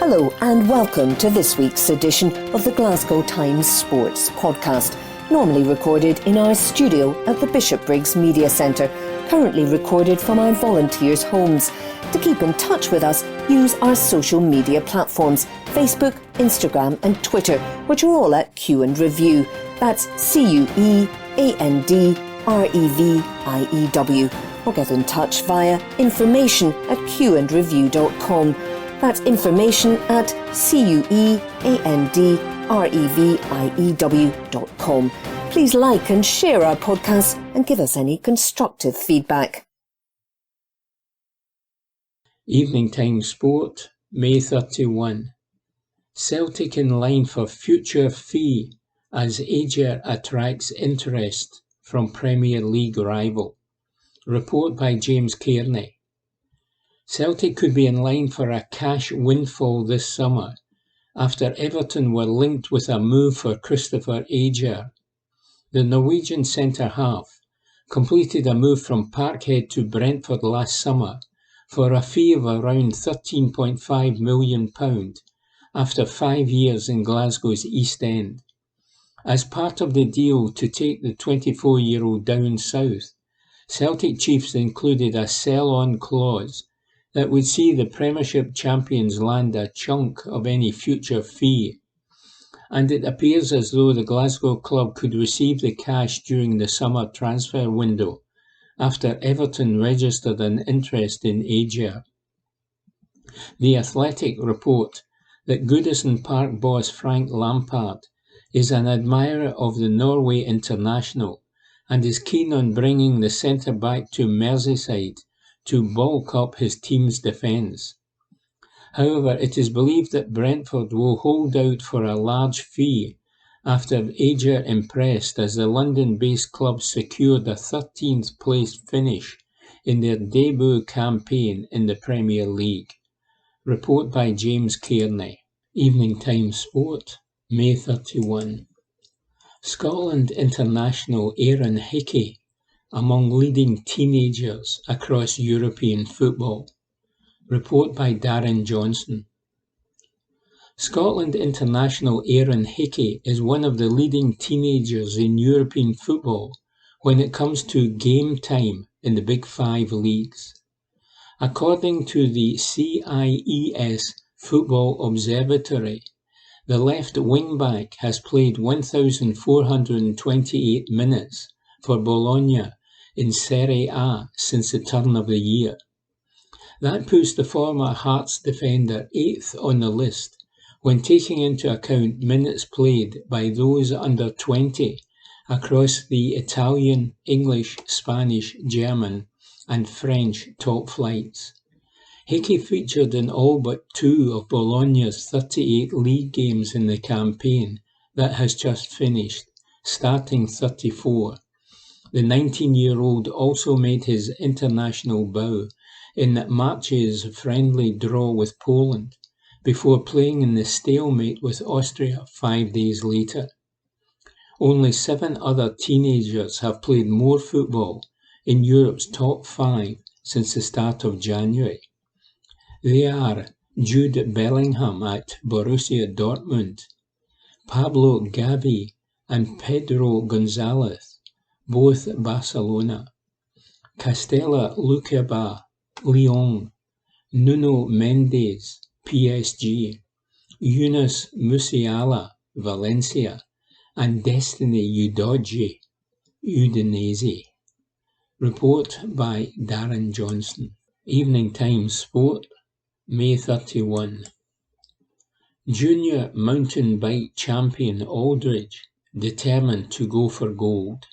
Hello and welcome to this week's edition of the Glasgow Times Sports Podcast, normally recorded in our studio at the Bishopbriggs Media Centre, currently recorded from our volunteers' homes. To keep in touch with us, use our social media platforms, Facebook, Instagram and Twitter, which are all at Q and Review. That's CUEANDREVIEW. Or get in touch via information@qandreview.com. That's information@CUEANDREVIEW.com. Please like and share our podcasts and give us any constructive feedback. Evening Times Sport, May 31. Celtic in line for future fee as Ager attracts interest from Premier League rival. Report by James Kearney. Celtic could be in line for a cash windfall this summer after Everton were linked with a move for Christopher Ager. The Norwegian centre-half completed a move from Parkhead to Brentford last summer for a fee of around £13.5 million after 5 years in Glasgow's East End. As part of the deal to take the 24-year-old down south, Celtic chiefs included a sell-on clause that would see the Premiership champions land a chunk of any future fee, and it appears as though the Glasgow club could receive the cash during the summer transfer window after Everton registered an interest in Ager. The Athletic report that Goodison Park boss Frank Lampard is an admirer of the Norway international and is keen on bringing the centre-back to Merseyside to bulk up his team's defence. However, it is believed that Brentford will hold out for a large fee after Ager impressed as the London-based club secured a 13th place finish in their debut campaign in the Premier League. Report by James Kearney. Evening Times Sport, May 31. Scotland international Aaron Hickey among leading teenagers across European football. Report by Darren Johnson. Scotland international Aaron Hickey is one of the leading teenagers in European football when it comes to game time in the Big Five leagues. According to the CIES Football Observatory, the left wing-back has played 1,428 minutes for Bologna in Serie A since the turn of the year. That puts the former Hearts defender 8th on the list when taking into account minutes played by those under 20 across the Italian, English, Spanish, German and French top flights. Hickey featured in all but 2 of Bologna's 38 league games in the campaign that has just finished, starting 34. The 19-year-old also made his international bow in March's friendly draw with Poland, before playing in the stalemate with Austria 5 days later. Only 7 other teenagers have played more football in Europe's top 5 since the start of January. They are Jude Bellingham at Borussia Dortmund, Pablo Gavi and Pedro Gonzalez, both Barcelona, Castella Lucaba, Lyon, Nuno Mendes, PSG, Yunus Musiala, Valencia, and Destiny Udogie, Udinese. Report by Darren Johnson. Evening Times Sport, May 31. Junior mountain bike champion Aldridge determined to go for gold.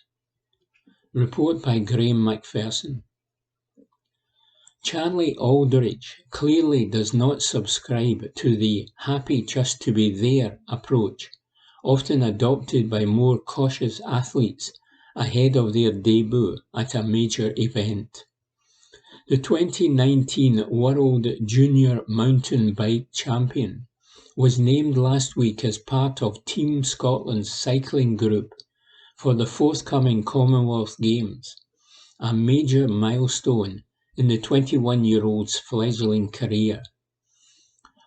Report by Graham McPherson. Charlie Aldridge clearly does not subscribe to the happy just to be there approach, often adopted by more cautious athletes ahead of their debut at a major event. The 2019 World Junior Mountain Bike Champion was named last week as part of Team Scotland's cycling group for the forthcoming Commonwealth Games, a major milestone in the 21-year-old's fledgling career.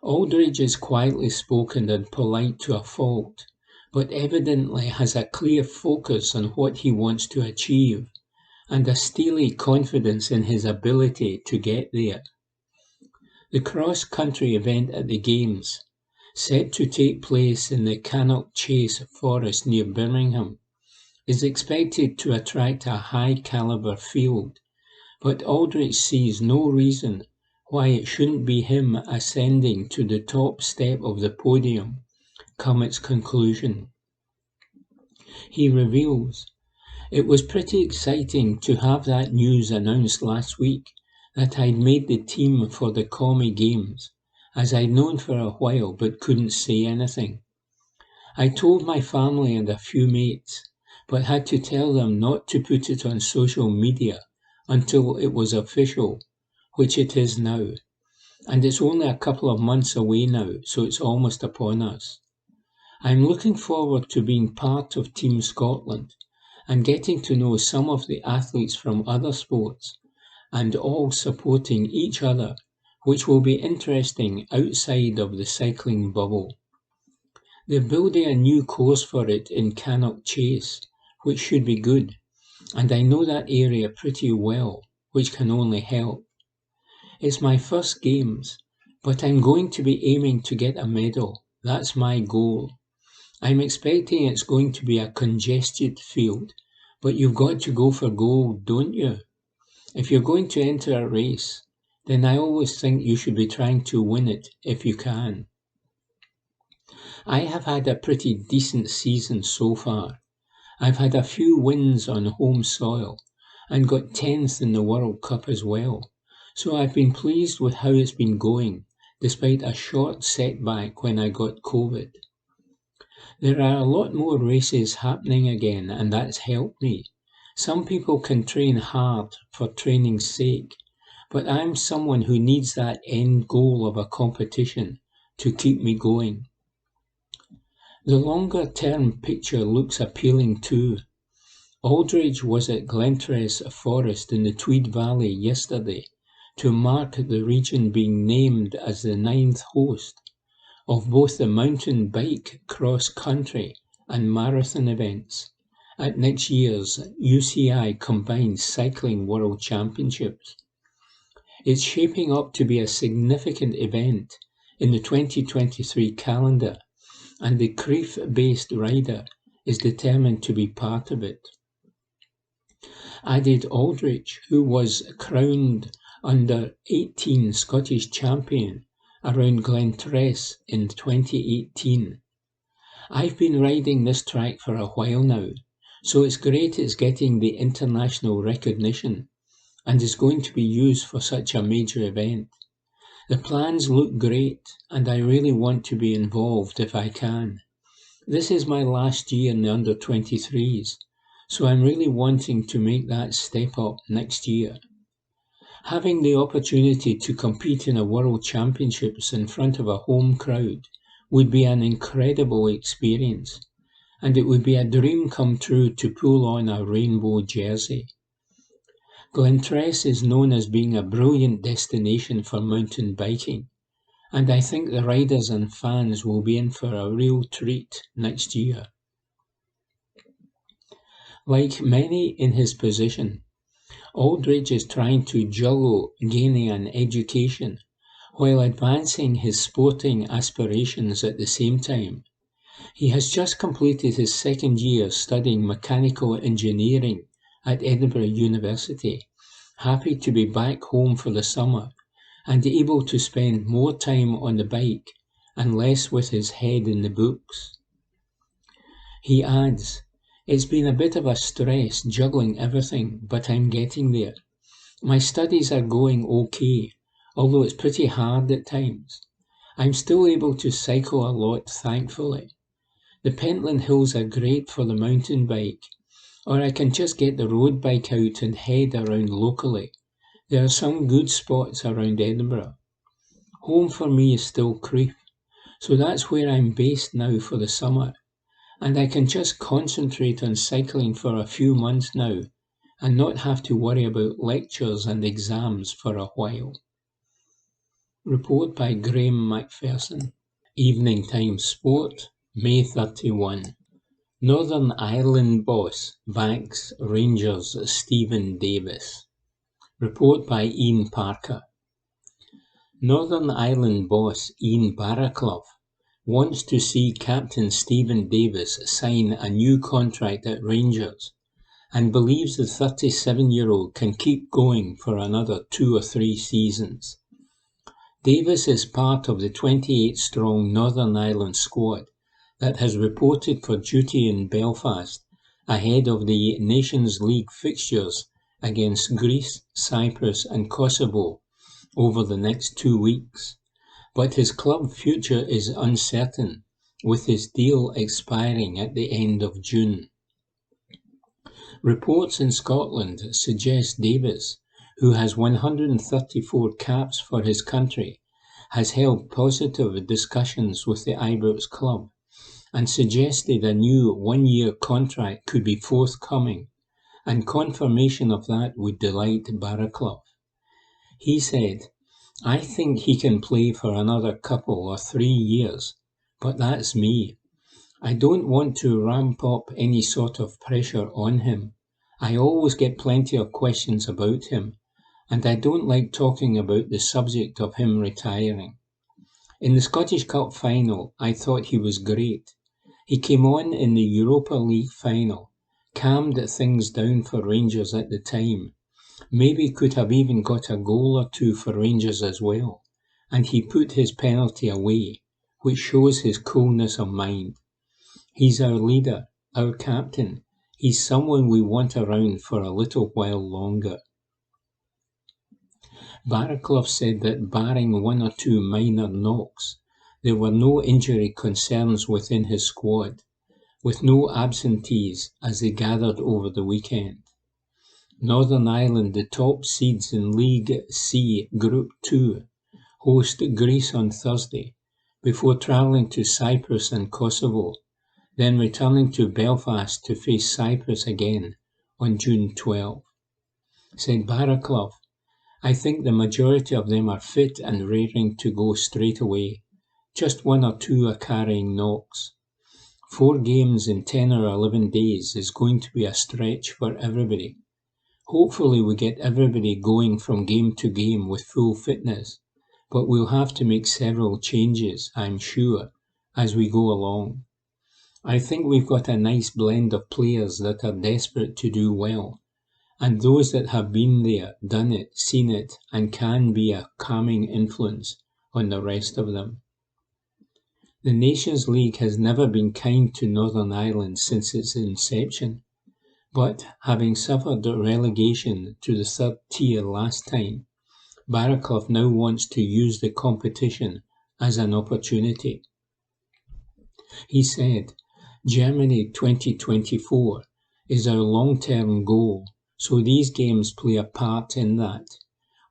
Aldridge is quietly spoken and polite to a fault, but evidently has a clear focus on what he wants to achieve and a steely confidence in his ability to get there. The cross-country event at the Games, set to take place in the Cannock Chase Forest near Birmingham, is expected to attract a high-caliber field, but Aldrich sees no reason why it shouldn't be him ascending to the top step of the podium come its conclusion. He reveals, "It was pretty exciting to have that news announced last week that I'd made the team for the Commie Games, as I'd known for a while but couldn't say anything. I told my family and a few mates, but had to tell them not to put it on social media until it was official, which it is now. And it's only a couple of months away now, so it's almost upon us. I'm looking forward to being part of Team Scotland and getting to know some of the athletes from other sports and all supporting each other, which will be interesting outside of the cycling bubble. They're building a new course for it in Cannock Chase, which should be good, and I know that area pretty well, which can only help. It's my first Games, but I'm going to be aiming to get a medal. That's my goal. I'm expecting it's going to be a congested field, but you've got to go for gold, don't you? If you're going to enter a race, then I always think you should be trying to win it if you can. I have had a pretty decent season so far. I've had a few wins on home soil and got 10th in the World Cup as well, so I've been pleased with how it's been going, despite a short setback when I got COVID. There are a lot more races happening again, and that's helped me. Some people can train hard for training's sake, but I'm someone who needs that end goal of a competition to keep me going. The longer-term picture looks appealing too. Aldridge was at Glentress Forest in the Tweed Valley yesterday to mark the region being named as the 9th host of both the mountain bike cross-country and marathon events at next year's UCI Combined Cycling World Championships. It's shaping up to be a significant event in the 2023 calendar, and the Crieff-based rider is determined to be part of it. Added Aldrich, who was crowned under-18 Scottish champion around Glentress in 2018. I've been riding this track for a while now, so it's great it's getting the international recognition and is going to be used for such a major event. The plans look great, and I really want to be involved if I can. This is my last year in the under-23s, so I'm really wanting to make that step up next year. Having the opportunity to compete in a World Championships in front of a home crowd would be an incredible experience, and it would be a dream come true to pull on a rainbow jersey. Glentress is known as being a brilliant destination for mountain biking, and I think the riders and fans will be in for a real treat next year. Like many in his position, Aldridge is trying to juggle gaining an education while advancing his sporting aspirations at the same time. He has just completed his second year studying mechanical engineering at Edinburgh University, happy to be back home for the summer and able to spend more time on the bike and less with his head in the books. He adds, "It's been a bit of a stress juggling everything, but I'm getting there. My studies are going okay, although it's pretty hard at times. I'm still able to cycle a lot, thankfully. The Pentland Hills are great for the mountain bike, or I can just get the road bike out and head around locally. There are some good spots around Edinburgh. Home for me is still Crieff, so that's where I'm based now for the summer, and I can just concentrate on cycling for a few months now and not have to worry about lectures and exams for a while." Report by Graham Macpherson. Evening Times Sport, May 31. Northern Ireland boss backs Rangers' Stephen Davis. Report by Ian Parker. Northern Ireland boss Ian Barraclough wants to see captain Stephen Davis sign a new contract at Rangers and believes the 37-year-old can keep going for another 2 or 3 seasons. Davis is part of the 28-strong Northern Ireland squad that has reported for duty in Belfast ahead of the Nations League fixtures against Greece, Cyprus and Kosovo over the next 2 weeks. But his club future is uncertain, with his deal expiring at the end of June. Reports in Scotland suggest Davis, who has 134 caps for his country, has held positive discussions with the Ibrox club and suggested a new 1-year contract could be forthcoming, and confirmation of that would delight Barraclough. He said, "I think he can play for another couple or 3 years, but that's me. I don't want to ramp up any sort of pressure on him. I always get plenty of questions about him, and I don't like talking about the subject of him retiring. In the Scottish Cup final, I thought he was great. He came on in the Europa League final, calmed things down for Rangers at the time, maybe could have even got a goal or 2 for Rangers as well, and he put his penalty away, which shows his coolness of mind. He's our leader, our captain. He's someone we want around for a little while longer." Barraclough said that barring 1 or 2 minor knocks, there were no injury concerns within his squad, with no absentees as they gathered over the weekend. Northern Ireland, the top seeds in League C Group 2, host Greece on Thursday, before travelling to Cyprus and Kosovo, then returning to Belfast to face Cyprus again on June 12. Said Barraclough, "I think the majority of them are fit and raring to go straight away. Just 1 or 2 are carrying knocks. 4 games in 10 or 11 days is going to be a stretch for everybody. Hopefully we get everybody going from game to game with full fitness, but we'll have to make several changes, I'm sure, as we go along. I think we've got a nice blend of players that are desperate to do well, and those that have been there, done it, seen it, and can be a calming influence on the rest of them." The Nations League has never been kind to Northern Ireland since its inception, but having suffered relegation to the 3rd tier last time, Barraclough now wants to use the competition as an opportunity. He said, "Germany 2024 is our long-term goal, so these games play a part in that.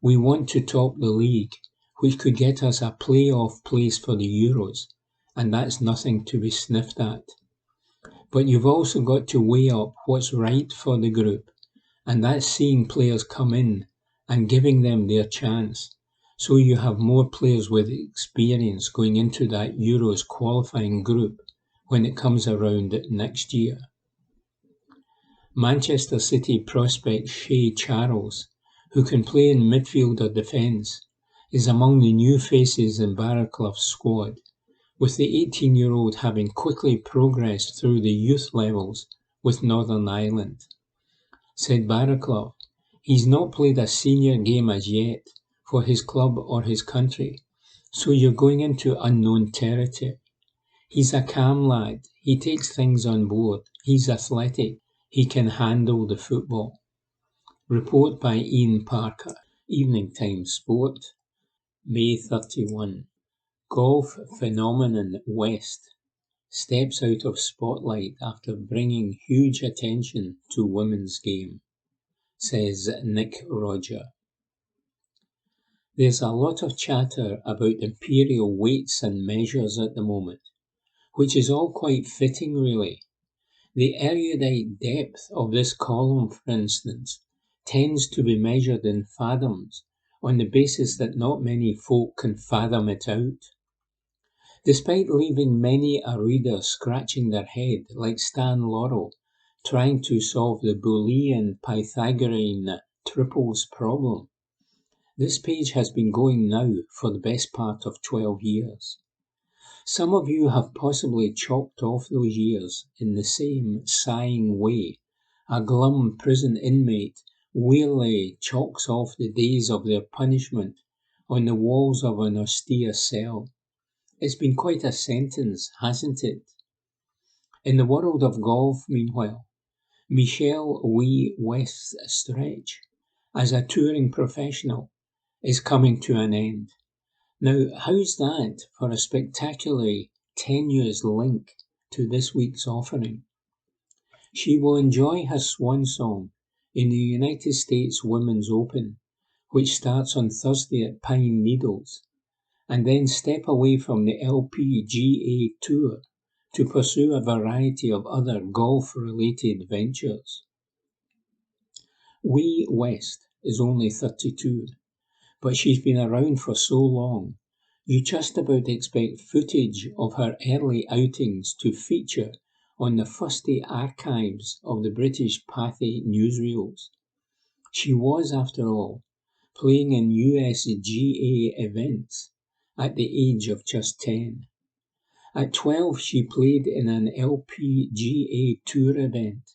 We want to top the league, which could get us a play-off place for the Euros, and that's nothing to be sniffed at. But you've also got to weigh up what's right for the group, and that's seeing players come in and giving them their chance, so you have more players with experience going into that Euros qualifying group when it comes around next year." Manchester City prospect Shea Charles, who can play in midfield or defence, is among the new faces in Barraclough's squad, with the 18-year-old having quickly progressed through the youth levels with Northern Ireland. Said Barraclough, "He's not played a senior game as yet for his club or his country, so you're going into unknown territory. He's a calm lad, he takes things on board, he's athletic, he can handle the football." Report by Ian Parker. Evening Times Sport, May 31. Golf phenomenon West steps out of spotlight after bringing huge attention to women's game, says Nick Roger. There's a lot of chatter about imperial weights and measures at the moment, which is all quite fitting really. The erudite depth of this column, for instance, tends to be measured in fathoms on the basis that not many folk can fathom it out. Despite leaving many a reader scratching their head like Stan Laurel, trying to solve the Boolean Pythagorean triples problem, this page has been going now for the best part of 12 years. Some of you have possibly chalked off those years in the same sighing way a glum prison inmate wearily chalks off the days of their punishment on the walls of an austere cell. It's been quite a sentence, hasn't it? In the world of golf, meanwhile, Michelle Wee West's stretch as a touring professional is coming to an end. Now, how's that for a spectacularly tenuous link to this week's offering? She will enjoy her swan song in the United States Women's Open, which starts on Thursday at Pine Needles, and then step away from the LPGA Tour to pursue a variety of other golf-related ventures. Wee West is only 32, but she's been around for so long, you just about expect footage of her early outings to feature on the fusty archives of the British Pathy newsreels. She was, after all, playing in USGA events at the age of just 10. At 12, she played in an LPGA Tour event,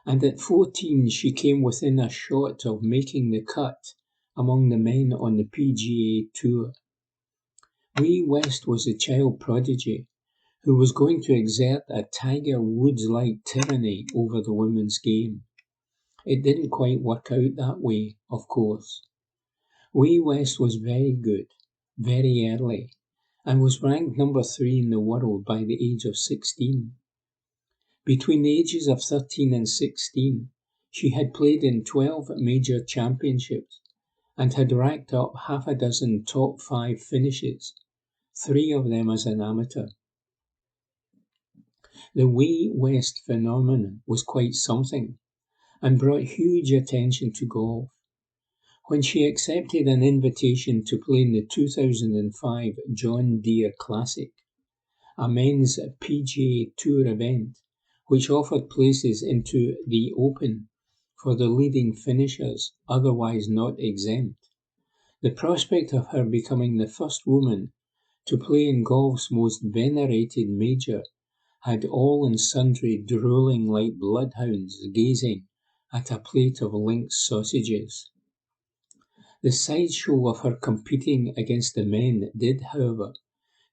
and at 14 she came within a shot of making the cut among the men on the PGA Tour. Wee West was a child prodigy who was going to exert a Tiger Woods-like tyranny over the women's game. It didn't quite work out that way, of course. Wee West was very good, very early, and was ranked number 3 in the world by the age of 16. Between the ages of 13 and 16, she had played in 12 major championships and had racked up half a dozen top 5 finishes, 3 of them as an amateur. The Wee West phenomenon was quite something and brought huge attention to golf. When she accepted an invitation to play in the 2005 John Deere Classic, a men's PGA Tour event, which offered places into the Open for the leading finishers otherwise not exempt, the prospect of her becoming the first woman to play in golf's most venerated major had all and sundry drooling like bloodhounds gazing at a plate of lynx sausages. The sideshow of her competing against the men did, however,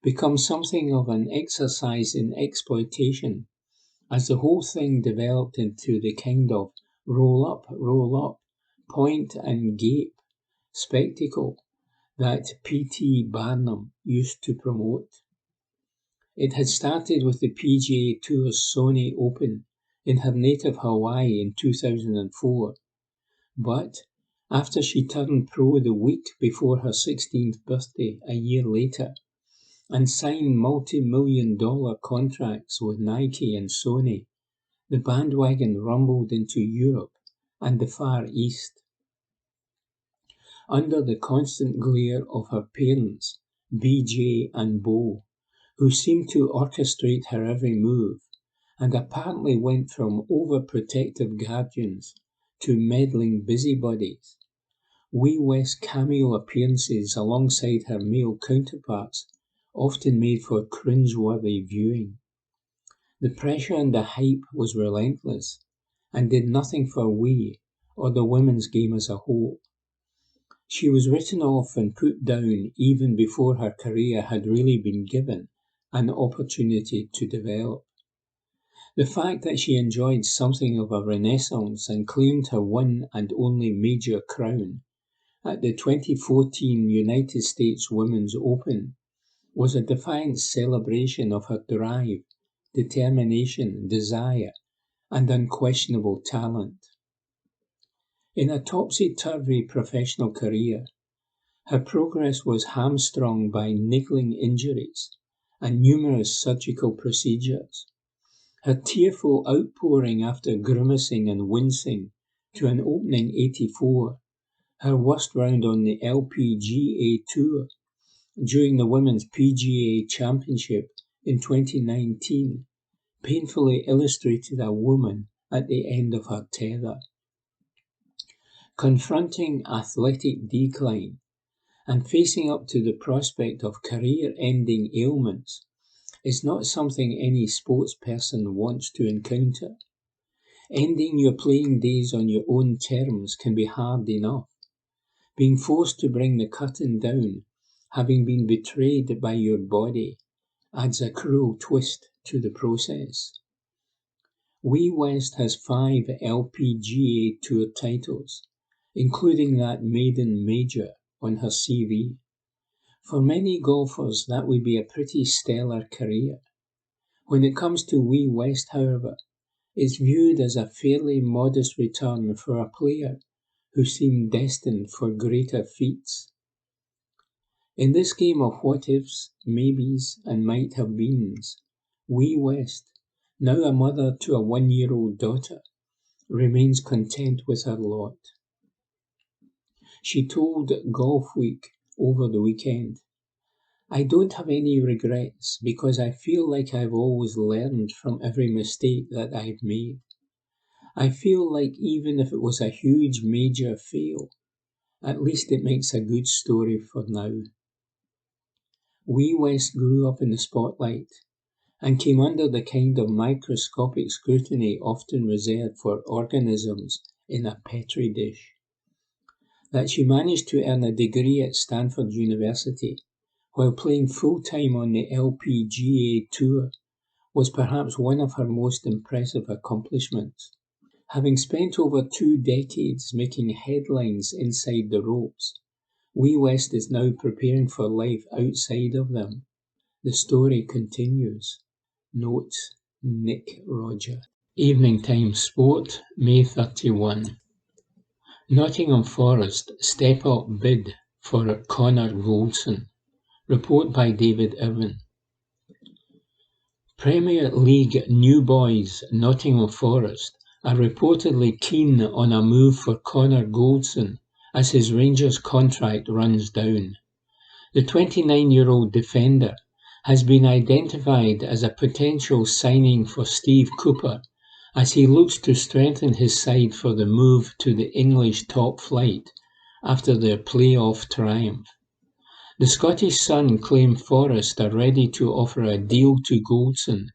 become something of an exercise in exploitation, as the whole thing developed into the kind of roll up, point and gape spectacle that P.T. Barnum used to promote. It had started with the PGA Tour's Sony Open in her native Hawaii in 2004, but after she turned pro the week before her 16th birthday a year later, and signed multi-million-dollar contracts with Nike and Sony, the bandwagon rumbled into Europe and the Far East. Under the constant glare of her parents, BJ and Bo, who seemed to orchestrate her every move, and apparently went from overprotective guardians to meddling busybodies, Wee West cameo appearances alongside her male counterparts often made for cringe-worthy viewing. The pressure and the hype was relentless, and did nothing for Wee or the women's game as a whole. She was written off and put down even before her career had really been given an opportunity to develop. The fact that she enjoyed something of a renaissance and claimed her one and only major crown at the 2014 United States Women's Open was a defiant celebration of her drive, determination, desire, and unquestionable talent. In a topsy-turvy professional career, her progress was hamstrung by niggling injuries and numerous surgical procedures. Her tearful outpouring after grimacing and wincing to an opening 84 her worst round on the LPGA Tour during the Women's PGA Championship in 2019 painfully illustrated a woman at the end of her tether. Confronting athletic decline and facing up to the prospect of career-ending ailments is not something any sports person wants to encounter. Ending your playing days on your own terms can be hard enough. Being forced to bring the curtain down, having been betrayed by your body, adds a cruel twist to the process. Wee West has 5 LPGA Tour titles, including that maiden major on her CV. For many golfers, that would be a pretty stellar career. When it comes to Wee West, however, it's viewed as a fairly modest return for a player who seemed destined for greater feats. In this game of what-ifs, maybes, and might-have-beens, Wee West, now a mother to a 1-year-old daughter, remains content with her lot. She told Golf Week over the weekend, "I don't have any regrets because I feel like I've always learned from every mistake that I've made. I feel like even if it was a huge major fail, at least it makes a good story for now." Wee West grew up in the spotlight and came under the kind of microscopic scrutiny often reserved for organisms in a petri dish. That she managed to earn a degree at Stanford University while playing full-time on the LPGA Tour was perhaps one of her most impressive accomplishments. Having spent over 2 decades making headlines inside the ropes, Wee West is now preparing for life outside of them. The story continues. Notes Nick Roger. Evening Times Sport, May 31. Nottingham Forest step-up bid for Connor Goldson. Report by David Irwin. Premier League new boys Nottingham Forest are reportedly keen on a move for Connor Goldson as his Rangers contract runs down. The 29-year-old defender has been identified as a potential signing for Steve Cooper as he looks to strengthen his side for the move to the English top flight after their play-off triumph. The Scottish Sun claim Forest are ready to offer a deal to Goldson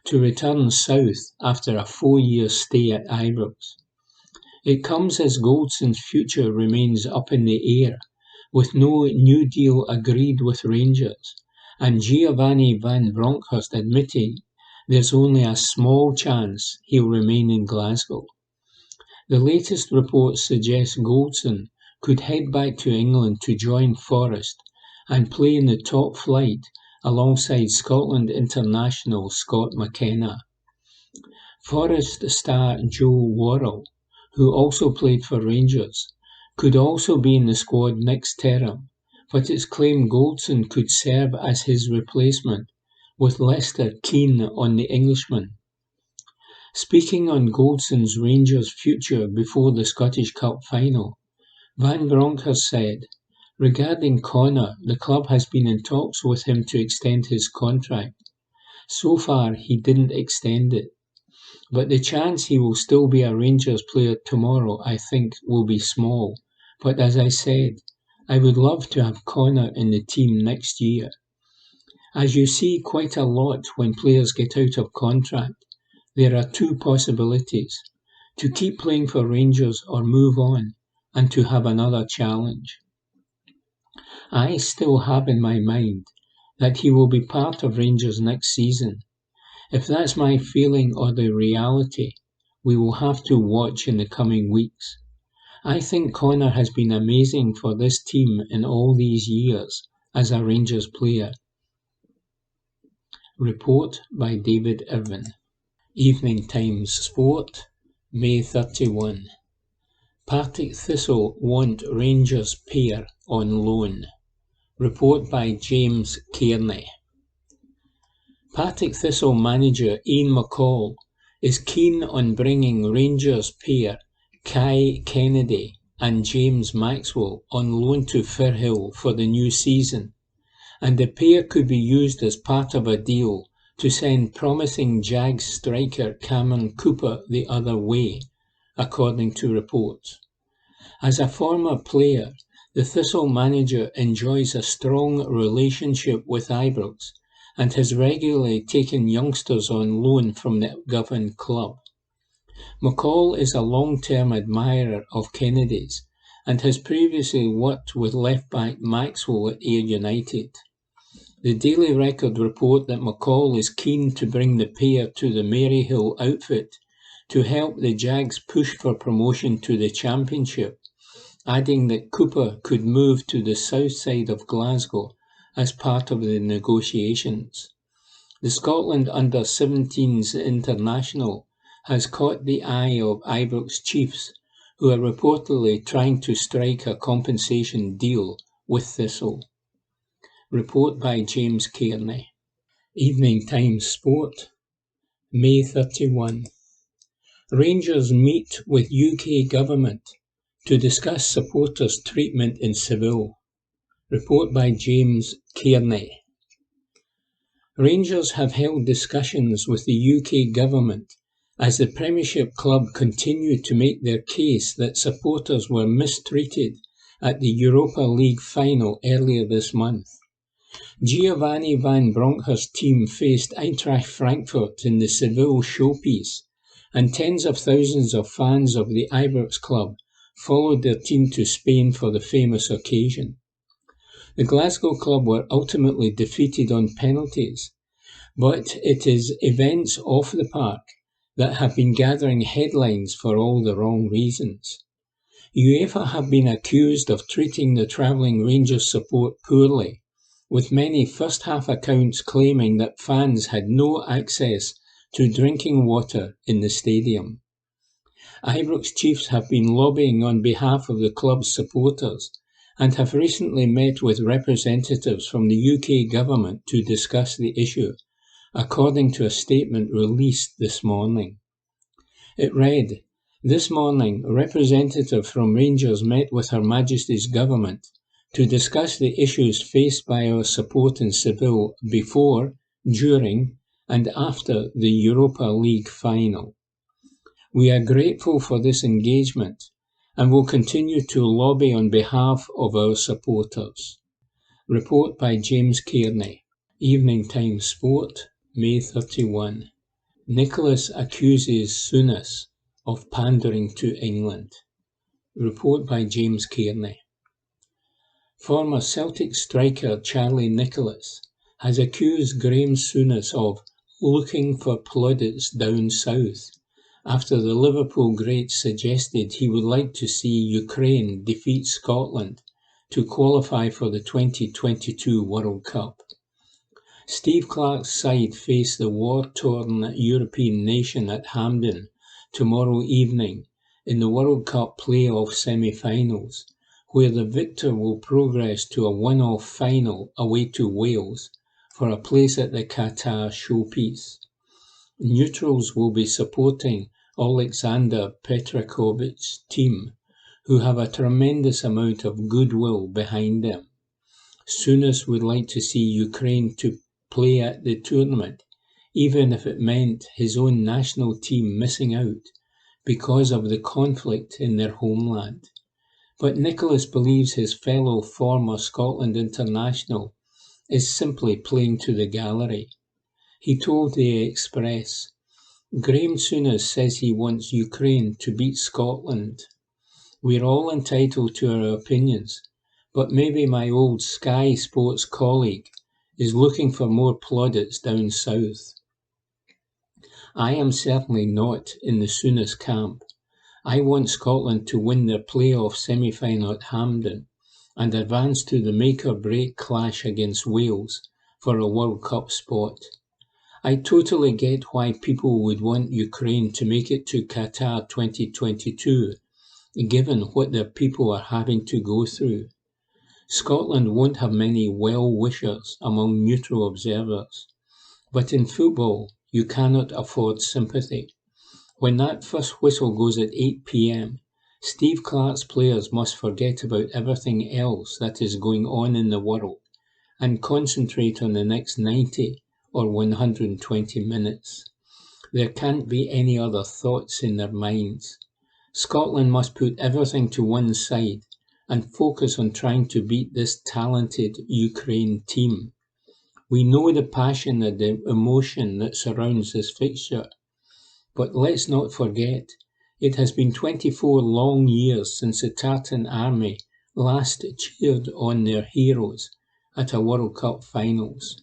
to return south after a 4-year stay at Ibrox. It comes as Goldson's future remains up in the air, with no new deal agreed with Rangers, and Giovanni van Bronckhorst admitting there's only a small chance he'll remain in Glasgow. The latest reports suggest Goldson could head back to England to join Forest and play in the top flight alongside Scotland international Scott McKenna. Forest star Joe Worrell, who also played for Rangers, could also be in the squad next term, but it's claimed Goldson could serve as his replacement, with Leicester keen on the Englishman. Speaking on Goldson's Rangers' future before the Scottish Cup final, Van Bronckhorst said, "Regarding Connor, the club has been in talks with him to extend his contract. So far, he didn't extend it. But the chance he will still be a Rangers player tomorrow, I think, will be small. But as I said, I would love to have Connor in the team next year. As you see quite a lot when players get out of contract, there are 2 possibilities: to keep playing for Rangers or move on, and to have another challenge. I still have in my mind that he will be part of Rangers next season. If that's my feeling or the reality, we will have to watch in the coming weeks. I think Connor has been amazing for this team in all these years as a Rangers player." Report by David Irwin. Evening Times Sport, May 31. Partick Thistle want Rangers pair on loan. Report by James Kearney. Partick Thistle manager Ian McCall is keen on bringing Rangers pair Kai Kennedy and James Maxwell on loan to Firhill for the new season, and the pair could be used as part of a deal to send promising Jags striker Cameron Cooper the other way, according to reports. As a former player, the Thistle manager enjoys a strong relationship with Ibrox and has regularly taken youngsters on loan from the Govan club. McCall is a long-term admirer of Kennedy's and has previously worked with left-back Maxwell at Ayr United. The Daily Record report that McCall is keen to bring the pair to the Maryhill outfit to help the Jags push for promotion to the Championship, adding that Cooper could move to the south side of Glasgow as part of the negotiations. The Scotland under-17s international has caught the eye of Ibrox chiefs, who are reportedly trying to strike a compensation deal with Thistle. Report by James Kearney. Evening Times Sport, May 31. Rangers meet with UK government to discuss supporters' treatment in Seville. Report by James Kearney. Rangers have held discussions with the UK government as the Premiership club continued to make their case that supporters were mistreated at the Europa League final earlier this month. Giovanni Van Bronckhorst's team faced Eintracht Frankfurt in the Seville showpiece, and tens of thousands of fans of the Ibrox club followed their team to Spain for the famous occasion. The Glasgow club were ultimately defeated on penalties, but it is events off the park that have been gathering headlines for all the wrong reasons. UEFA have been accused of treating the travelling Rangers support poorly, with many first-half accounts claiming that fans had no access to drinking water in the stadium. Ibrox chiefs have been lobbying on behalf of the club's supporters and have recently met with representatives from the UK government to discuss the issue, according to a statement released this morning. It read, "This morning, a representative from Rangers met with Her Majesty's government to discuss the issues faced by our support in Seville before, during, and after the Europa League final. We are grateful for this engagement and will continue to lobby on behalf of our supporters." Report by James Kearney. Evening Times Sport, May 31. Nicholas accuses Souness of pandering to England. Report by James Kearney. Former Celtic striker Charlie Nicholas has accused Graham Souness of looking for plaudits down south after the Liverpool great suggested he would like to see Ukraine defeat Scotland to qualify for the 2022 World Cup. Steve Clarke's side face the war-torn European nation at Hampden tomorrow evening in the World Cup playoff semi-finals, where the victor will progress to a one-off final away to Wales for a place at the Qatar showpiece. Neutrals will be supporting Alexander Petrakovic's team, who have a tremendous amount of goodwill behind them. Souness would like to see Ukraine to play at the tournament, even if it meant his own national team missing out because of the conflict in their homeland. But Nicholas believes his fellow former Scotland international is simply playing to the gallery. He told the Express, "Graham Souness says he wants Ukraine to beat Scotland. We're all entitled to our opinions, but maybe my old Sky Sports colleague is looking for more plaudits down south. I am certainly not in the Souness camp. I want Scotland to win their playoff semi-final at Hampden and advance to the make-or-break clash against Wales for a World Cup spot. I totally get why people would want Ukraine to make it to Qatar 2022, given what their people are having to go through. Scotland won't have many well-wishers among neutral observers, but in football you cannot afford sympathy. When that first whistle goes at 8 p.m, Steve Clarke's players must forget about everything else that is going on in the world and concentrate on the next 90 or 120 minutes. There can't be any other thoughts in their minds. Scotland must put everything to one side and focus on trying to beat this talented Ukraine team. We know the passion and the emotion that surrounds this fixture, but let's not forget, it has been 24 long years since the Tartan Army last cheered on their heroes at a World Cup finals.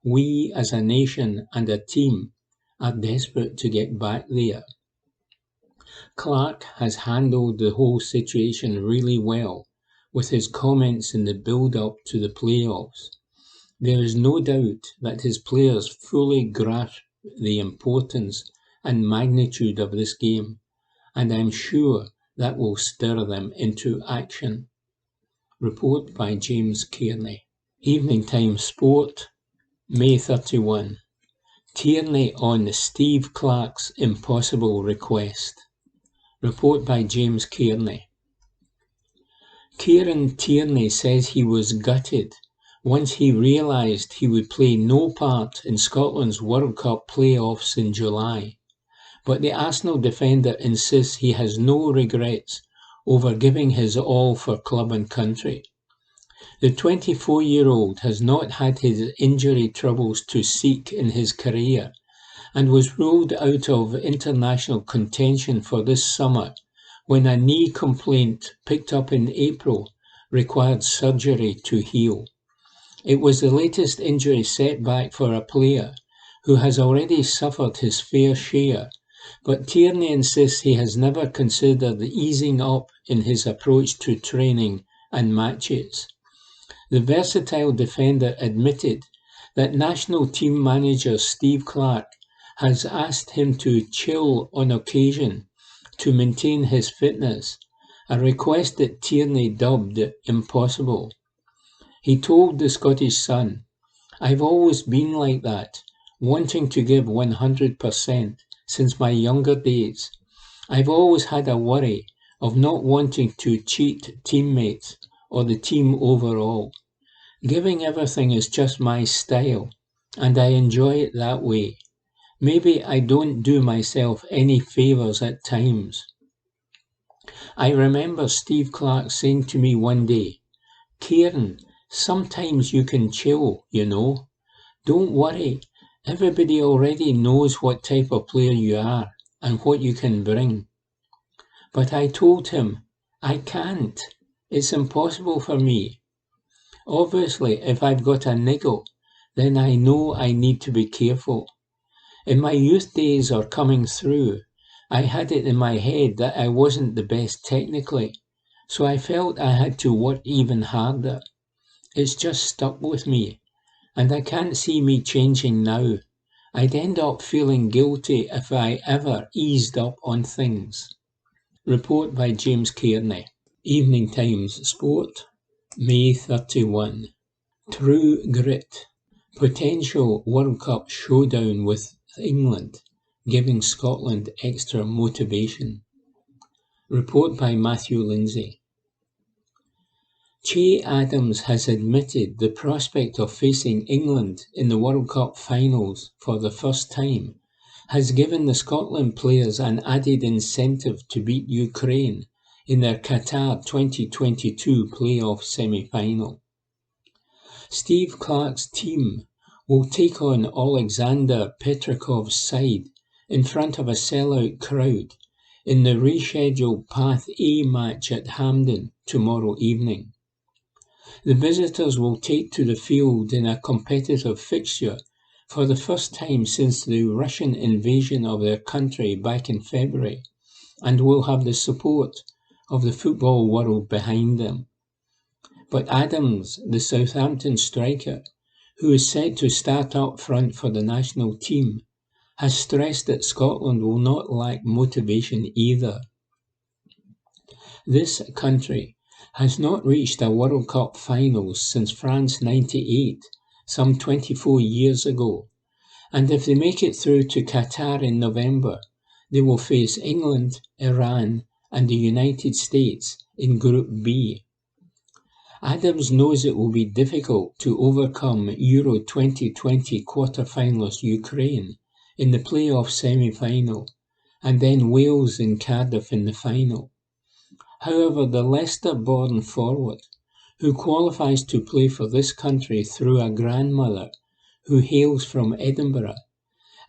We as a nation and a team are desperate to get back there. Clarke has handled the whole situation really well with his comments in the build-up to the playoffs. There is no doubt that his players fully grasp the importance and magnitude of this game, and I am sure that will stir them into action. Report by James Kearney. Evening Time Sport, May 31. Tierney on Steve Clarke's impossible request. Report by James Kearney. Kieran Tierney says he was gutted once he realised he would play no part in Scotland's World Cup playoffs in July. But the Arsenal defender insists he has no regrets over giving his all for club and country. The 24-year-old has not had his injury troubles to seek in his career and was ruled out of international contention for this summer when a knee complaint picked up in April required surgery to heal. It was the latest injury setback for a player who has already suffered his fair share, but Tierney insists he has never considered easing up in his approach to training and matches. The versatile defender admitted that national team manager Steve Clarke has asked him to chill on occasion to maintain his fitness, a request that Tierney dubbed impossible. He told the Scottish Sun, "I've always been like that, wanting to give 100% since my younger days. I've always had a worry of not wanting to cheat teammates or the team overall. Giving everything is just my style, and I enjoy it that way. Maybe I don't do myself any favours at times." I remember Steve Clarke saying to me one day, "Kieran, sometimes you can chill, you know. Don't worry, everybody already knows what type of player you are and what you can bring." But I told him, I can't. It's impossible for me. Obviously, if I've got a niggle, then I know I need to be careful. In my youth days or coming through, I had it in my head that I wasn't the best technically, so I felt I had to work even harder. It's just stuck with me, and I can't see me changing now. I'd end up feeling guilty if I ever eased up on things. Report by James Kearney. Evening Times Sport, May 31. True Grit. Potential World Cup showdown with England, giving Scotland extra motivation. Report by Matthew Lindsay. Che Adams has admitted the prospect of facing England in the World Cup finals for the first time has given the Scotland players an added incentive to beat Ukraine in their Qatar 2022 playoff semi-final. Steve Clarke's team will take on Alexander Petrakov's side in front of a sellout crowd in the rescheduled Path A match at Hampden tomorrow evening. The visitors will take to the field in a competitive fixture for the first time since the Russian invasion of their country back in February, and will have the support of the football world behind them. But Adams, the Southampton striker, who is set to start up front for the national team, has stressed that Scotland will not lack motivation either. This country has not reached a World Cup finals since France 98, some 24 years ago, and if they make it through to Qatar in November, they will face England, Iran and the United States in Group B. Adams knows it will be difficult to overcome Euro 2020 quarter-finalist Ukraine in the playoff semi-final, and then Wales and Cardiff in the final. However, the Leicester-born forward, who qualifies to play for this country through a grandmother who hails from Edinburgh,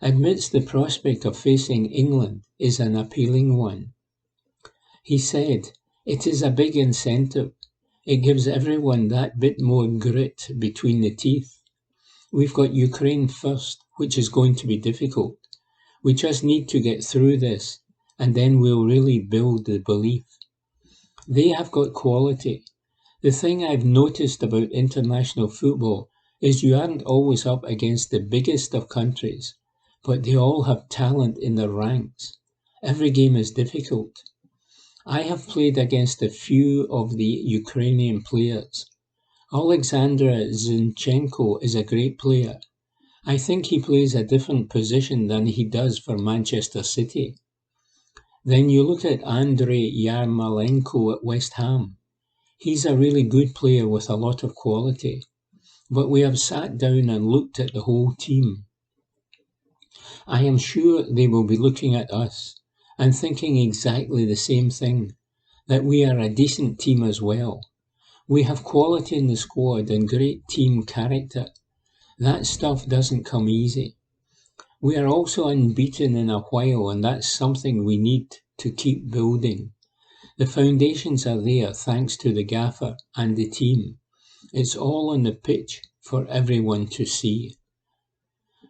admits the prospect of facing England is an appealing one. He said, "It is a big incentive. It gives everyone that bit more grit between the teeth. We've got Ukraine first, which is going to be difficult. We just need to get through this, and then we'll really build the belief. They have got quality. The thing I've noticed about international football is you aren't always up against the biggest of countries, but they all have talent in their ranks. Every game is difficult. I have played against a few of the Ukrainian players. Alexander Zinchenko is a great player. I think he plays a different position than he does for Manchester City. Then you look at Andrei Yarmolenko at West Ham. He's a really good player with a lot of quality. But we have sat down and looked at the whole team. I am sure they will be looking at us and thinking exactly the same thing, that we are a decent team as well. We have quality in the squad and great team character. That stuff doesn't come easy. We are also unbeaten in a while, and that's something we need to keep building. The foundations are there thanks to the gaffer and the team. It's all on the pitch for everyone to see."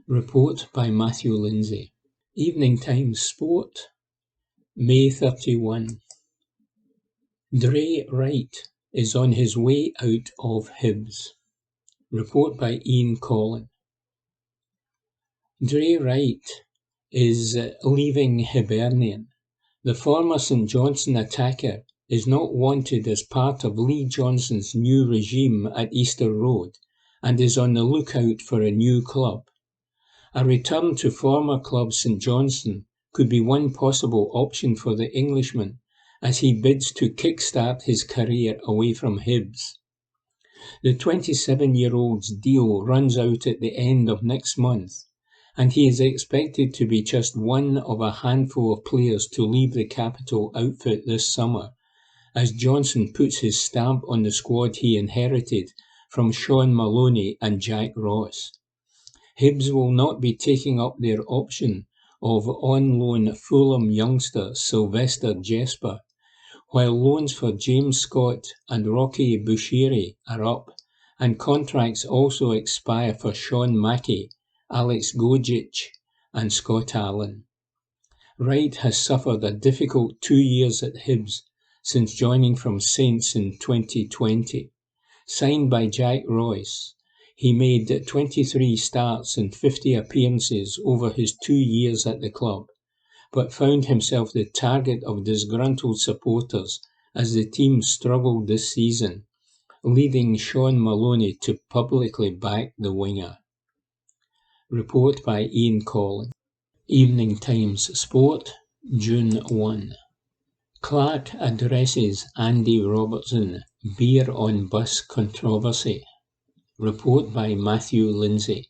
Report by Matthew Lindsay. Evening Times Sport, May 31. Dre Wright is on his way out of Hibs. Report by Ian Collin. Dre Wright is leaving Hibernian. The former St Johnstone attacker is not wanted as part of Lee Johnson's new regime at Easter Road and is on the lookout for a new club. A return to former club St Johnstone could be one possible option for the Englishman as he bids to kick-start his career away from Hibs. The 27-year-old's deal runs out at the end of next month, and he is expected to be just one of a handful of players to leave the capital outfit this summer, as Johnson puts his stamp on the squad he inherited from Sean Maloney and Jack Ross. Hibs will not be taking up their option of on-loan Fulham youngster Sylvester Jesper, while loans for James Scott and Rocky Bushiri are up, and contracts also expire for Sean Mackey, Alex Gojic and Scott Allen. Wright has suffered a difficult 2 years at Hibs since joining from Saints in 2020. Signed by Jack Royce, he made 23 starts and 50 appearances over his 2 years at the club, but found himself the target of disgruntled supporters as the team struggled this season, leading Sean Maloney to publicly back the winger. Report by Ian Collin. Evening Times Sport, June 1. Clark addresses Andy Robertson beer on bus controversy. Report by Matthew Lindsay.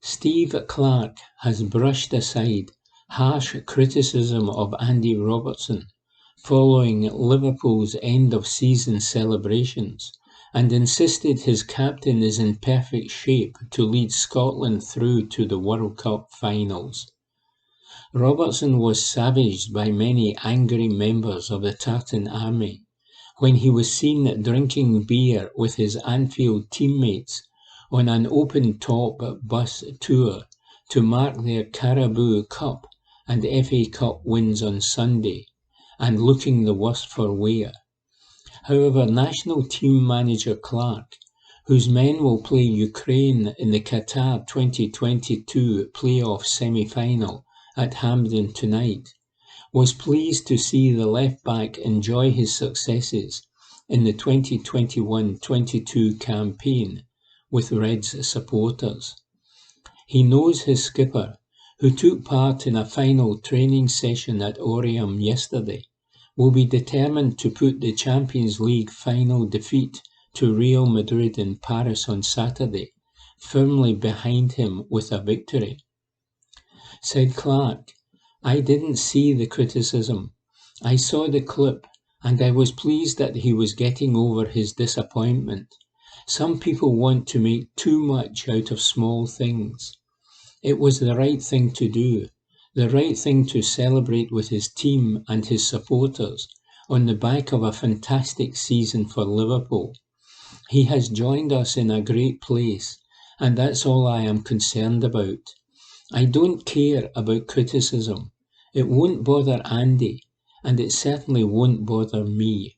Steve Clark has brushed aside harsh criticism of Andy Robertson following Liverpool's end-of-season celebrations and insisted his captain is in perfect shape to lead Scotland through to the World Cup finals. Robertson was savaged by many angry members of the Tartan Army when he was seen drinking beer with his Anfield teammates on an open-top bus tour to mark their Carabao Cup and FA Cup wins on Sunday, and looking the worse for wear. However, national team manager Clark, whose men will play Ukraine in the Qatar 2022 playoff semi-final at Hampden tonight, was pleased to see the left-back enjoy his successes in the 2021-22 campaign with Reds supporters. He knows his skipper, who took part in a final training session at Oriam yesterday, will be determined to put the Champions League final defeat to Real Madrid in Paris on Saturday firmly behind him with a victory. Said Clark, "I didn't see the criticism. I saw the clip, and I was pleased that he was getting over his disappointment. Some people want to make too much out of small things. It was the right thing to do, the right thing to celebrate with his team and his supporters on the back of a fantastic season for Liverpool. He has joined us in a great place, and that's all I am concerned about. I don't care about criticism. It won't bother Andy, and it certainly won't bother me."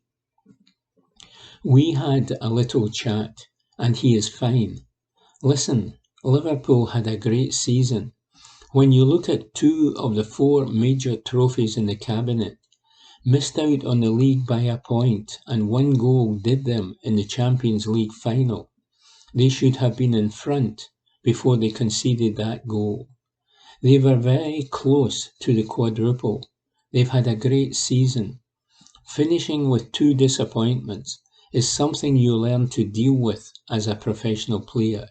We had a little chat, and he is fine. Listen, Liverpool had a great season. When you look at 2 of the 4 major trophies in the cabinet, missed out on the league by a point, and 1 goal did them in the Champions League final. They should have been in front before they conceded that goal. They were very close to the quadruple. They've had a great season. Finishing with 2 disappointments is something you learn to deal with as a professional player.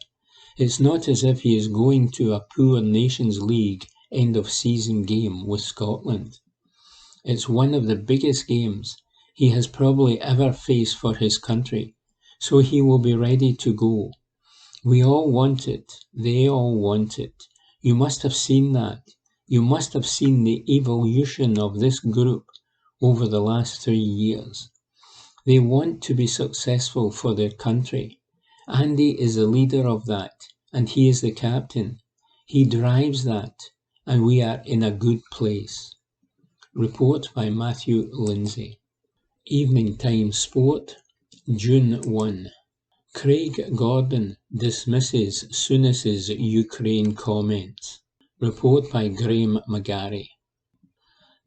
It's not as if he is going to a poor Nations League end-of-season game with Scotland. It's one of the biggest games he has probably ever faced for his country, so he will be ready to go. We all want it. They all want it. You must have seen that. You must have seen the evolution of this group over the last 3 years. They want to be successful for their country. Andy is the leader of that, and he is the captain. He drives that, and we are in a good place. Report by Matthew Lindsay. Evening Times Sport, June 1. Craig Gordon dismisses Souness's Ukraine comments. Report by Graham McGarry.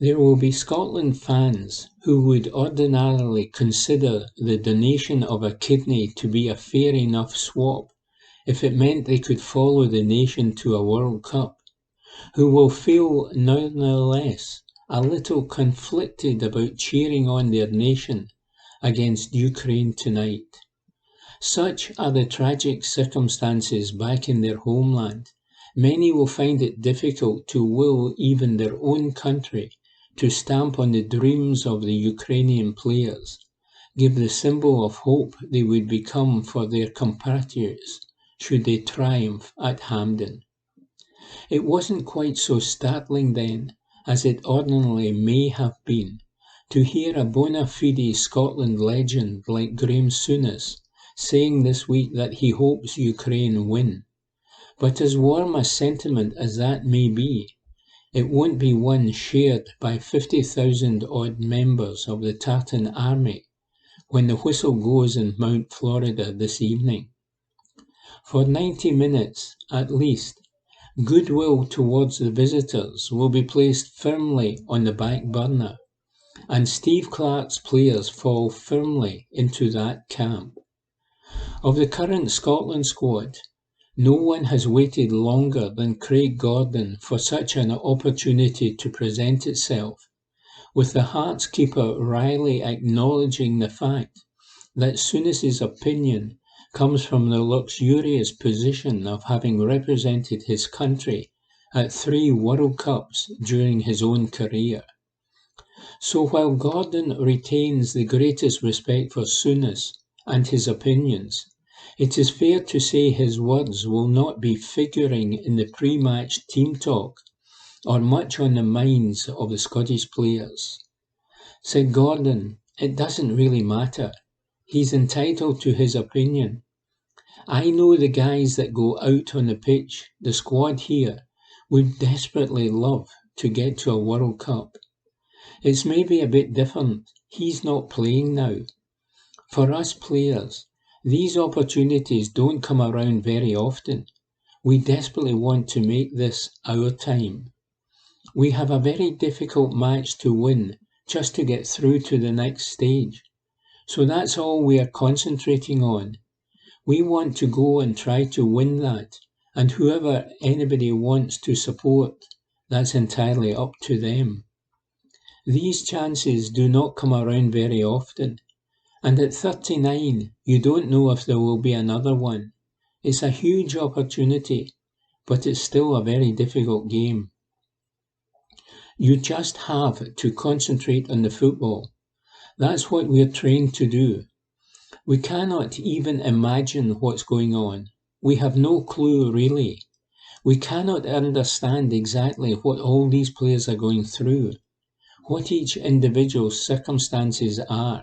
There will be Scotland fans who would ordinarily consider the donation of a kidney to be a fair enough swap if it meant they could follow the nation to a World Cup, who will feel nonetheless a little conflicted about cheering on their nation against Ukraine tonight. Such are the tragic circumstances back in their homeland. Many will find it difficult to will even their own country to stamp on the dreams of the Ukrainian players, give the symbol of hope they would become for their compatriots should they triumph at Hampden. It wasn't quite so startling then, as it ordinarily may have been, to hear a bona fide Scotland legend like Graham Souness saying this week that he hopes Ukraine win. But as warm a sentiment as that may be, it won't be one shared by 50,000 odd members of the Tartan Army when the whistle goes in Mount Florida this evening. For 90 minutes, at least, goodwill towards the visitors will be placed firmly on the back burner, and Steve Clarke's players fall firmly into that camp. Of the current Scotland squad, no one has waited longer than Craig Gordon for such an opportunity to present itself, with the Hearts keeper Riley acknowledging the fact that Souness's opinion comes from the luxurious position of having represented his country at 3 World Cups during his own career. So while Gordon retains the greatest respect for Souness and his opinions, it is fair to say his words will not be figuring in the pre-match team talk or much on the minds of the Scottish players. Said Gordon, "It doesn't really matter. He's entitled to his opinion. I know the guys that go out on the pitch, the squad here, would desperately love to get to a World Cup. It's maybe a bit different. He's not playing now. For us players, these opportunities don't come around very often. We desperately want to make this our time. We have a very difficult match to win just to get through to the next stage. So that's all we are concentrating on. We want to go and try to win that and whoever anybody wants to support, that's entirely up to them. These chances do not come around very often, and at 39, you don't know if there will be another one. It's a huge opportunity, but it's still a very difficult game. You just have to concentrate on the football. That's what we're trained to do. We cannot even imagine what's going on. We have no clue, really. We cannot understand exactly what all these players are going through, what each individual's circumstances are.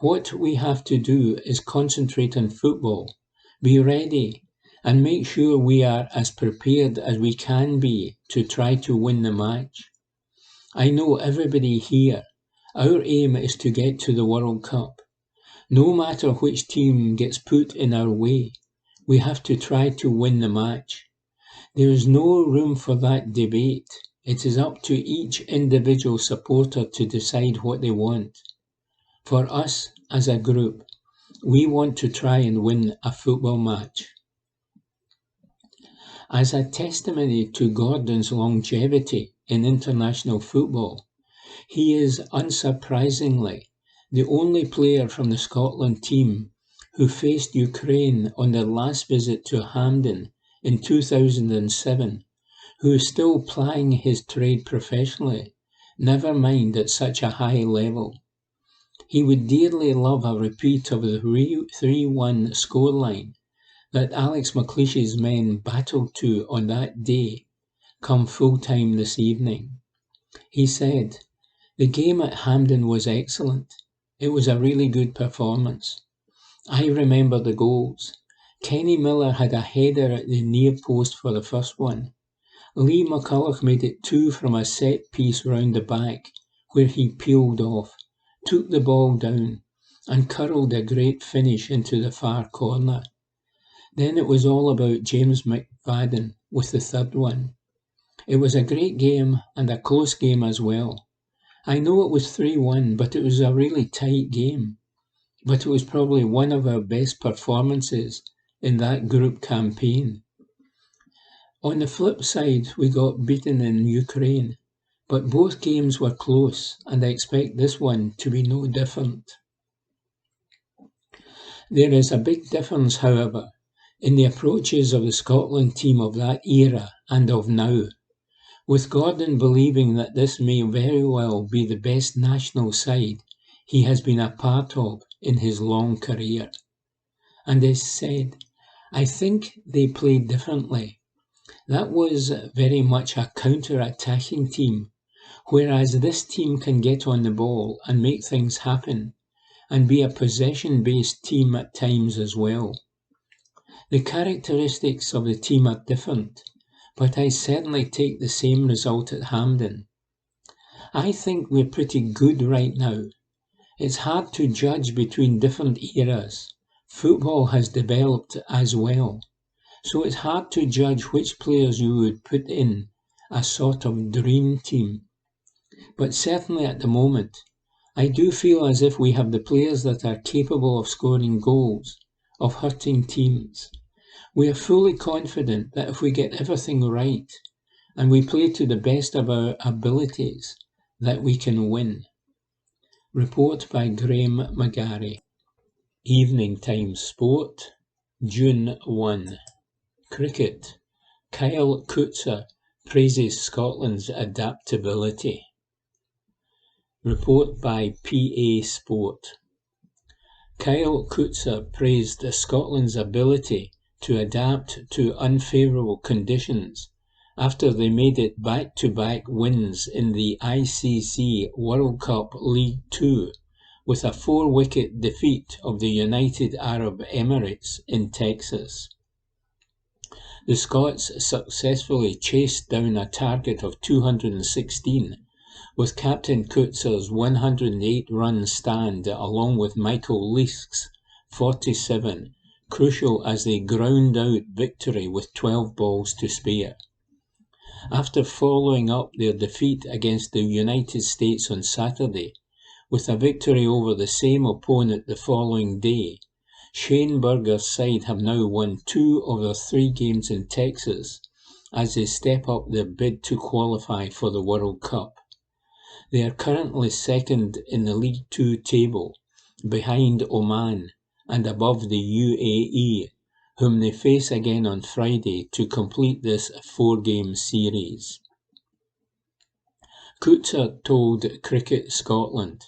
What we have to do is concentrate on football, be ready, and make sure we are as prepared as we can be to try to win the match. I know everybody here, our aim is to get to the World Cup. No matter which team gets put in our way, we have to try to win the match. There is no room for that debate. It is up to each individual supporter to decide what they want. For us, as a group, we want to try and win a football match. As a testimony to Gordon's longevity in international football, he is unsurprisingly the only player from the Scotland team who faced Ukraine on their last visit to Hampden in 2007, who is still plying his trade professionally, never mind at such a high level. He would dearly love a repeat of the 3-1 scoreline that Alex McLeish's men battled to on that day, come full-time this evening. He said, "The game at Hampden was excellent. It was a really good performance. I remember the goals. Kenny Miller had a header at the near post for the first one. Lee McCulloch made it 2 from a set piece round the back, where he peeled off, took the ball down, and curled a great finish into the far corner. Then it was all about James McFadden with the third one. It was a great game and a close game as well. I know it was 3-1, but it was a really tight game. But it was probably one of our best performances in that group campaign. On the flip side, we got beaten in Ukraine, but both games were close, and I expect this one to be no different." There is a big difference, however, in the approaches of the Scotland team of that era and of now, with Gordon believing that this may very well be the best national side he has been a part of in his long career. And as said, I think they played differently. That was very much a counter-attacking team, whereas this team can get on the ball and make things happen, and be a possession-based team at times as well. The characteristics of the team are different, but I certainly take the same result at Hampden. I think we're pretty good right now. It's hard to judge between different eras. Football has developed as well, so it's hard to judge which players you would put in a sort of dream team. But certainly at the moment, I do feel as if we have the players that are capable of scoring goals, of hurting teams. We are fully confident that if we get everything right and we play to the best of our abilities, that we can win. Report by Graham McGarry. Evening Times Sport, June 1. Cricket. Kyle Coetzer praises Scotland's adaptability. Report by PA Sport. Kyle Coetzer praised Scotland's ability to adapt to unfavourable conditions after they made it back-to-back wins in the ICC World Cup League 2 with a 4-wicket defeat of the United Arab Emirates in Texas. The Scots successfully chased down a target of 216, with Captain Coetzer's 108-run stand along with Michael Leask's 47, crucial as they ground out victory with 12 balls to spare. After following up their defeat against the United States on Saturday, with a victory over the same opponent the following day, Shane Burger's side have now won 2 of their 3 games in Texas as they step up their bid to qualify for the World Cup. They are currently second in the League 2 table, behind Oman and above the UAE, whom they face again on Friday to complete this 4-game series. Coetzer told Cricket Scotland,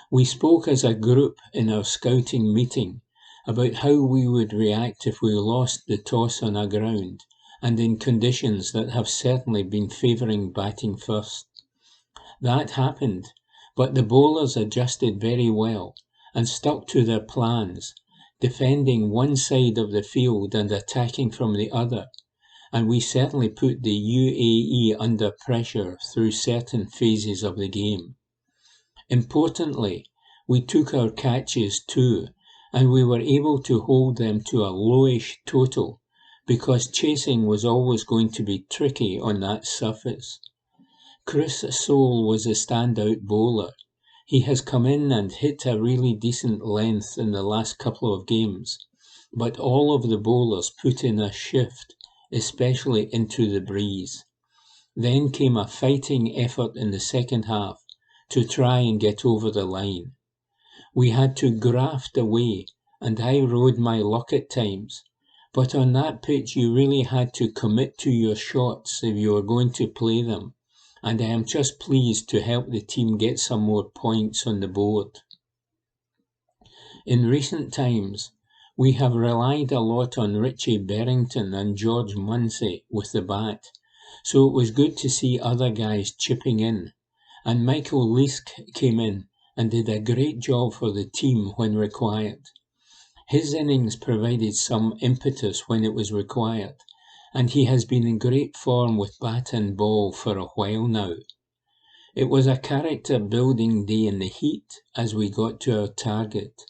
"We spoke as a group in our scouting meeting about how we would react if we lost the toss on a ground and in conditions that have certainly been favouring batting first. That happened, but the bowlers adjusted very well and stuck to their plans, defending one side of the field and attacking from the other, and we certainly put the UAE under pressure through certain phases of the game. Importantly, we took our catches too, and we were able to hold them to a lowish total, because chasing was always going to be tricky on that surface. Chris Soule was a standout bowler. He has come in and hit a really decent length in the last couple of games, but all of the bowlers put in a shift, especially into the breeze. Then came a fighting effort in the second half to try and get over the line. We had to graft away, and I rode my luck at times, but on that pitch you really had to commit to your shots if you were going to play them, and I am just pleased to help the team get some more points on the board. In recent times, we have relied a lot on Richie Berrington and George Munsey with the bat, so it was good to see other guys chipping in, and Michael Leask came in and did a great job for the team when required. His innings provided some impetus when it was required, and he has been in great form with bat and ball for a while now. It was a character-building day in the heat as we got to our target.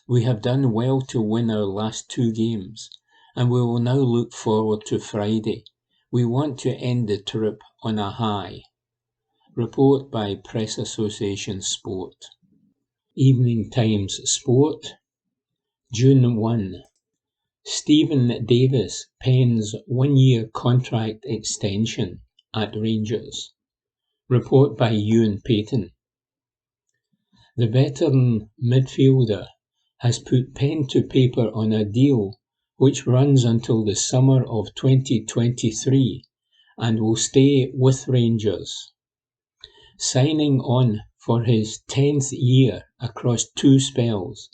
We have done well to win our last 2 games, and we will now look forward to Friday. We want to end the trip on a high." Report by Press Association Sport. Evening Times Sport, June 1. Stephen Davis pens 1-year contract extension at Rangers. Report by Ewan Payton. The veteran midfielder has put pen to paper on a deal which runs until the summer of 2023 and will stay with Rangers. Signing on for his 10th year across 2 spells,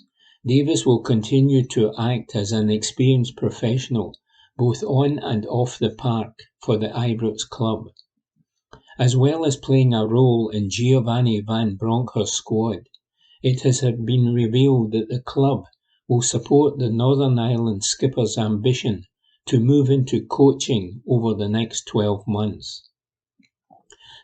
Davis will continue to act as an experienced professional both on and off the park for the Ibrox club. As well as playing a role in Giovanni Van Bronckhorst's squad, it has been revealed that the club will support the Northern Ireland skipper's ambition to move into coaching over the next 12 months.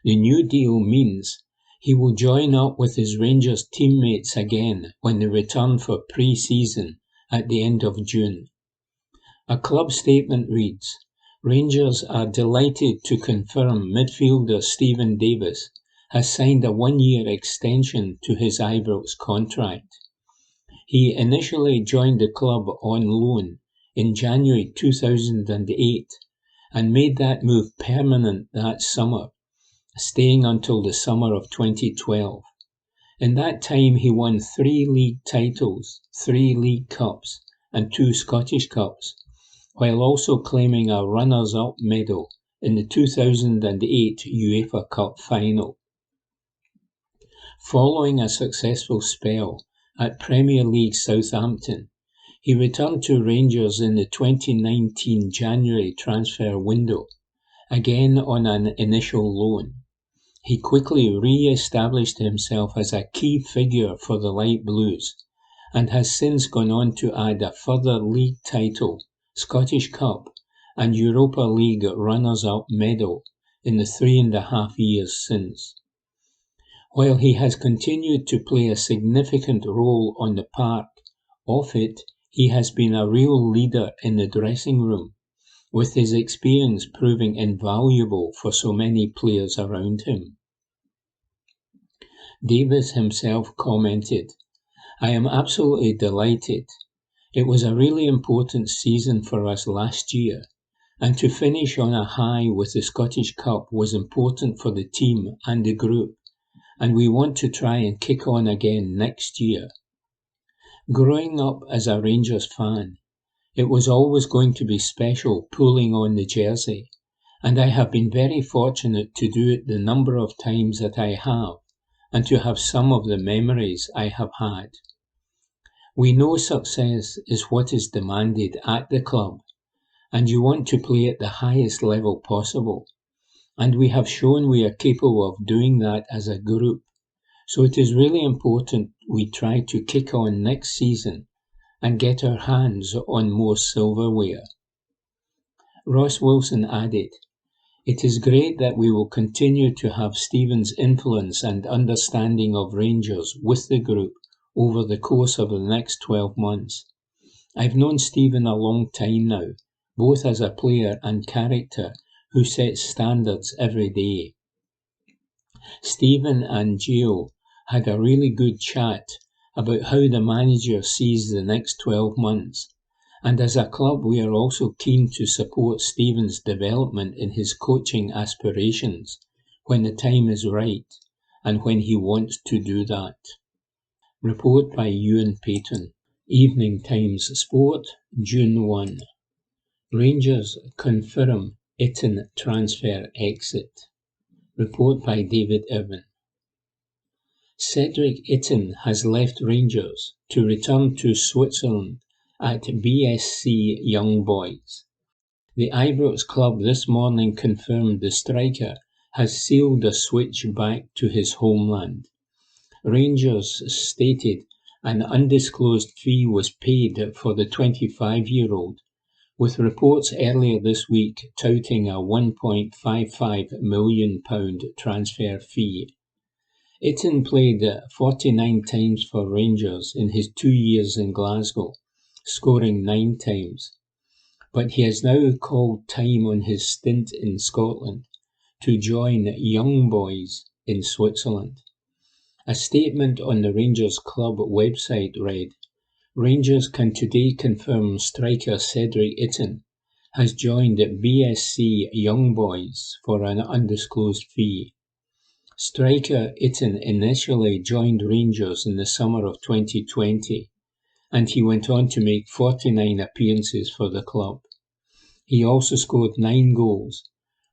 The new deal means he will join up with his Rangers teammates again when they return for pre-season at the end of June. A club statement reads, "Rangers are delighted to confirm midfielder Stephen Davis has signed a 1-year extension to his Ibrox contract. He initially joined the club on loan in January 2008 and made that move permanent that summer, staying until the summer of 2012. In that time he won 3 league titles, 3 league cups and 2 Scottish Cups, while also claiming a runners-up medal in the 2008 UEFA Cup final. Following a successful spell at Premier League Southampton, he returned to Rangers in the 2019 January transfer window, again on an initial loan. He quickly re-established himself as a key figure for the Light Blues and has since gone on to add a further league title, Scottish Cup and Europa League runners-up medal in the 3.5 years since. While he has continued to play a significant role on the park, off it, he has been a real leader in the dressing room, with his experience proving invaluable for so many players around him. Davis himself commented, "I am absolutely delighted. It was a really important season for us last year, and to finish on a high with the Scottish Cup was important for the team and the group, and we want to try and kick on again next year. Growing up as a Rangers fan, it was always going to be special pulling on the jersey, and I have been very fortunate to do it the number of times that I have, and to have some of the memories I have had. We know success is what is demanded at the club, and you want to play at the highest level possible, and we have shown we are capable of doing that as a group, so it is really important we try to kick on next season and get our hands on more silverware. Ross Wilson added, "It is great that we will continue to have Stephen's influence and understanding of Rangers with the group over the course of the next 12 months. I've known Stephen a long time now, both as a player and character who sets standards every day." Stephen and Gio had a really good chat about how the manager sees the next 12 months. And as a club, we are also keen to support Stephen's development in his coaching aspirations when the time is right and when he wants to do that. Report by Ewan Payton. Evening Times Sport, June 1. Rangers confirm Itten transfer exit. Report by David Irvin. Cedric Itten has left Rangers to return to Switzerland at BSC Young Boys. The Ibrox club this morning confirmed the striker has sealed a switch back to his homeland. Rangers stated an undisclosed fee was paid for the 25-year-old, with reports earlier this week touting a £1.55 million transfer fee. Itten played 49 times for Rangers in his 2 years in Glasgow, scoring 9 times. But he has now called time on his stint in Scotland to join Young Boys in Switzerland. A statement on the Rangers club website read, "Rangers can today confirm striker Cedric Itten has joined BSC Young Boys for an undisclosed fee." Striker Itten initially joined Rangers in the summer of 2020, and he went on to make 49 appearances for the club. He also scored 9 goals,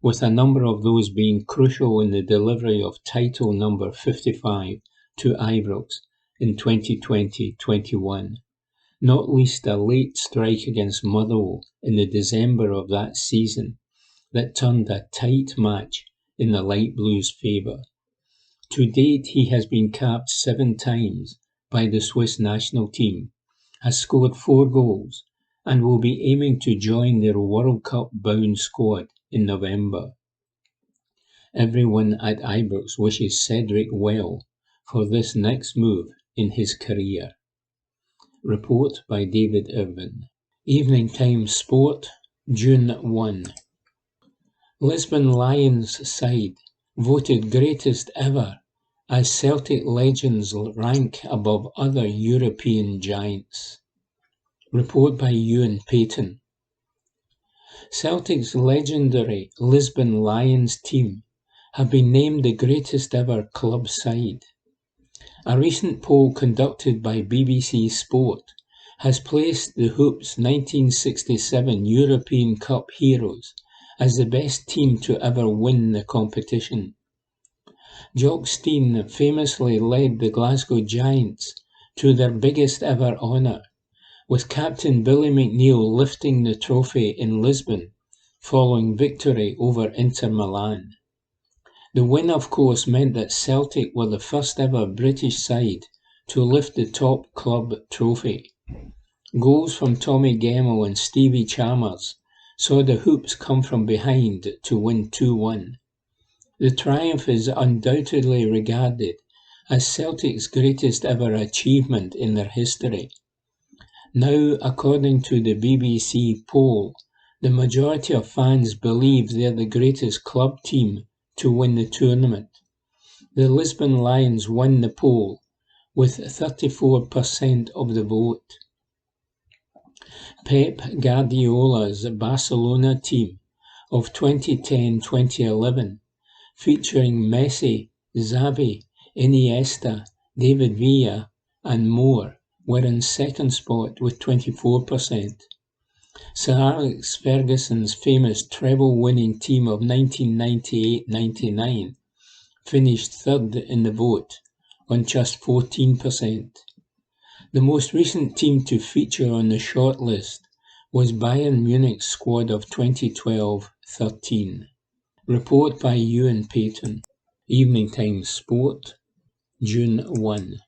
with a number of those being crucial in the delivery of title number 55 to Ibrox in 2020-21, not least a late strike against Motherwell in the December of that season that turned a tight match in the Light Blues' favour. To date, he has been capped 7 times by the Swiss national team, has scored 4 goals, and will be aiming to join their World Cup-bound squad in November. Everyone at Ibrox wishes Cedric well for this next move in his career. Report by David Irvin. Evening Times Sport, June 1. Lisbon Lions side voted greatest ever as Celtic legends rank above other European giants. Report by Ewan Payton. Celtic's legendary Lisbon Lions team have been named the greatest ever club side. A recent poll conducted by BBC Sport has placed the Hoops' 1967 European Cup heroes as the best team to ever win the competition. Jock Stein famously led the Glasgow Giants to their biggest ever honour, with captain Billy McNeill lifting the trophy in Lisbon following victory over Inter Milan. The win, of course, meant that Celtic were the first ever British side to lift the top club trophy. Goals from Tommy Gemmell and Stevie Chalmers saw the Hoops come from behind to win 2-1. The triumph is undoubtedly regarded as Celtic's greatest ever achievement in their history. Now, according to the BBC poll, the majority of fans believe they're the greatest club team to win the tournament. The Lisbon Lions won the poll with 34% of the vote. Pep Guardiola's Barcelona team of 2010-2011, featuring Messi, Xavi, Iniesta, David Villa and more, were in second spot with 24%. Sir Alex Ferguson's famous treble-winning team of 1998-99 finished third in the vote on just 14%. The most recent team to feature on the shortlist was Bayern Munich's squad of 2012-13. Report by Ewan Payton. Evening Times Sport, June 1.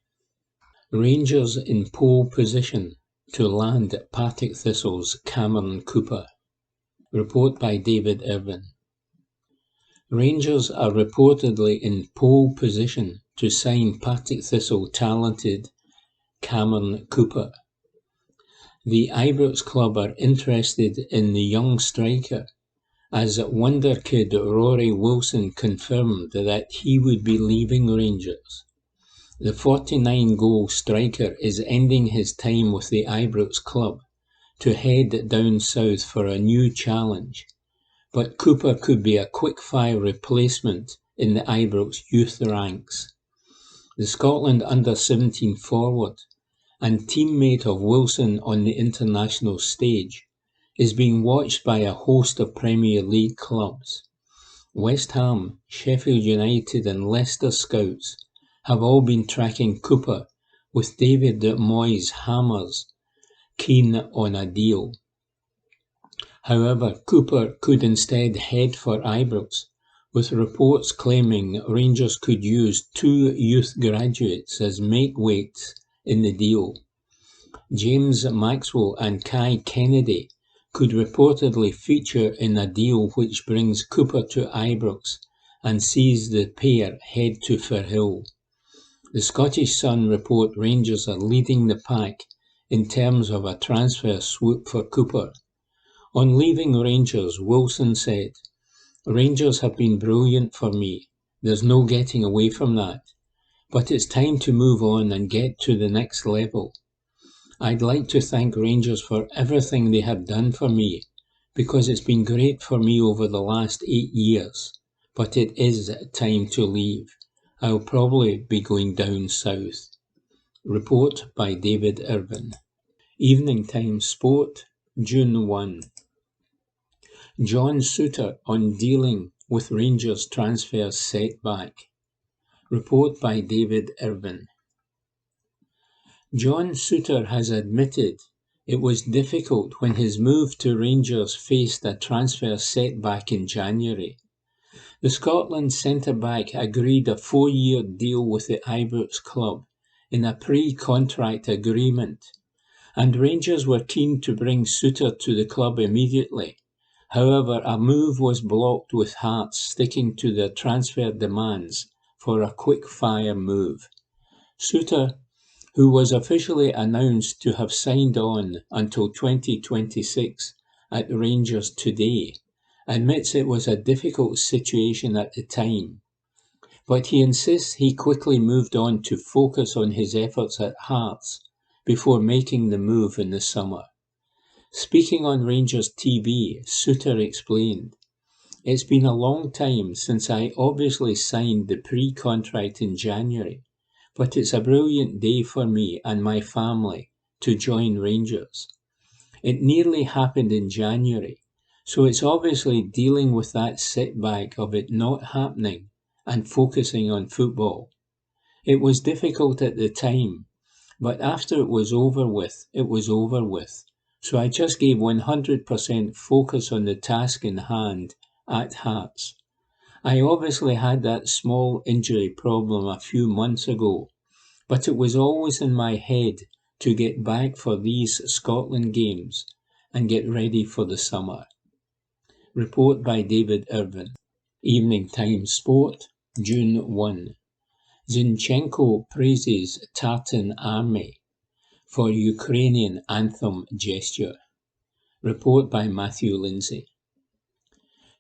Rangers in pole position to land Partick Thistle's Cameron Cooper. Report by David Irvin. Rangers are reportedly in pole position to sign Partick Thistle talented Cameron Cooper. The Ibrox club are interested in the young striker, as wonder kid Rory Wilson confirmed that he would be leaving Rangers. The 49-goal striker is ending his time with the Ibrox club to head down south for a new challenge, but Cooper could be a quick-fire replacement in the Ibrox youth ranks. The Scotland under-17 forward and teammate of Wilson on the international stage is being watched by a host of Premier League clubs. West Ham, Sheffield United and Leicester scouts have all been tracking Cooper, with David Moyes' Hammers keen on a deal. However, Cooper could instead head for Ibrox, with reports claiming Rangers could use 2 youth graduates as makeweights in the deal. James Maxwell and Kai Kennedy could reportedly feature in a deal which brings Cooper to Ibrox and sees the pair head to Firhill. The Scottish Sun report Rangers are leading the pack in terms of a transfer swoop for Cooper. On leaving Rangers, Wilson said, "Rangers have been brilliant for me. There's no getting away from that. But it's time to move on and get to the next level. I'd like to thank Rangers for everything they have done for me, because it's been great for me over the last 8 years. But it is time to leave. I'll probably be going down south." Report by David Irvin. Evening Times Sport, June 1. John Souttar on dealing with Rangers transfer setback. Report by David Irvin. John Souttar has admitted it was difficult when his move to Rangers faced a transfer setback in January. The Scotland centre-back agreed a 4-year deal with the Ibrox club in a pre-contract agreement, and Rangers were keen to bring Souttar to the club immediately. However, a move was blocked with Hearts sticking to their transfer demands for a quick-fire move. Souttar, who was officially announced to have signed on until 2026 at Rangers today, admits it was a difficult situation at the time, but he insists he quickly moved on to focus on his efforts at Hearts before making the move in the summer. Speaking on Rangers TV, Souttar explained, "It's been a long time since I obviously signed the pre-contract in January, but it's a brilliant day for me and my family to join Rangers. It nearly happened in January, so it's obviously dealing with that setback of it not happening and focusing on football. It was difficult at the time, but after it was over with, it was over with. So I just gave 100% focus on the task in hand at Hearts. I obviously had that small injury problem a few months ago, but it was always in my head to get back for these Scotland games and get ready for the summer." Report by David Irvin. Evening Times Sport, June 1. Zinchenko praises Tartan Army for Ukrainian anthem gesture. Report by Matthew Lindsay.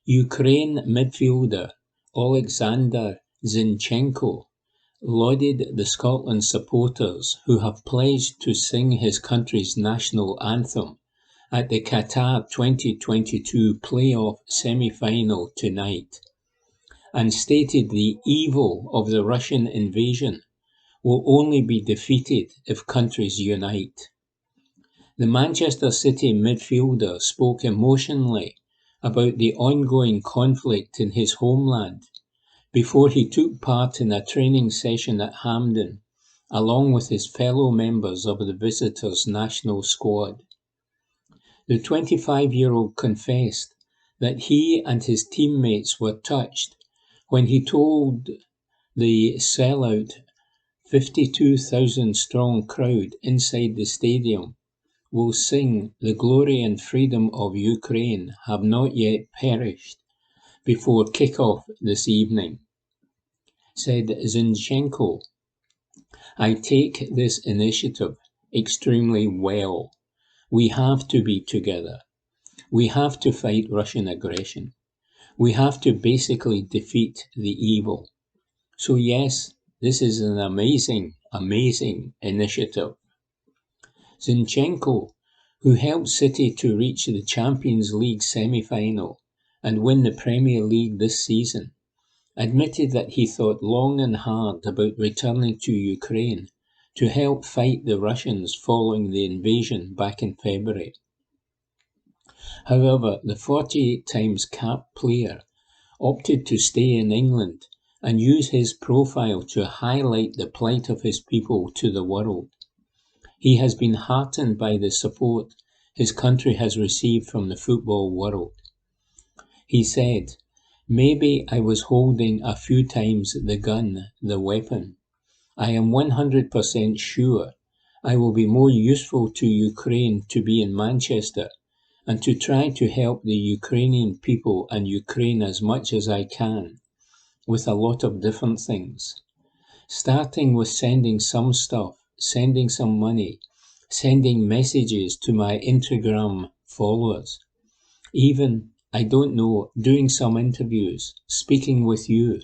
Ukraine midfielder Oleksandr Zinchenko lauded the Scotland supporters who have pledged to sing his country's national anthem at the Qatar 2022 playoff semi-final tonight, and stated the evil of the Russian invasion will only be defeated if countries unite. The Manchester City midfielder spoke emotionally about the ongoing conflict in his homeland before he took part in a training session at Hampden, along with his fellow members of the visitors' national squad. The 25-year-old confessed that he and his teammates were touched when he told the sellout 52,000-strong crowd inside the stadium will sing "The Glory and Freedom of Ukraine have not yet perished" before kick-off this evening. Said Zinchenko, "I take this initiative extremely well. We have to be together. We have to fight Russian aggression. We have to basically defeat the evil. So yes, this is an amazing, amazing initiative." Zinchenko, who helped City to reach the Champions League semi-final and win the Premier League this season, admitted that he thought long and hard about returning to Ukraine to help fight the Russians following the invasion back in February. However, the 48 times capped player opted to stay in England and use his profile to highlight the plight of his people to the world. He has been heartened by the support his country has received from the football world. He said, "Maybe I was holding a few times the gun, the weapon. I am 100% sure I will be more useful to Ukraine to be in Manchester and to try to help the Ukrainian people and Ukraine as much as I can with a lot of different things. Starting with sending some stuff, sending some money, sending messages to my Instagram followers. Even, I don't know, doing some interviews, speaking with you.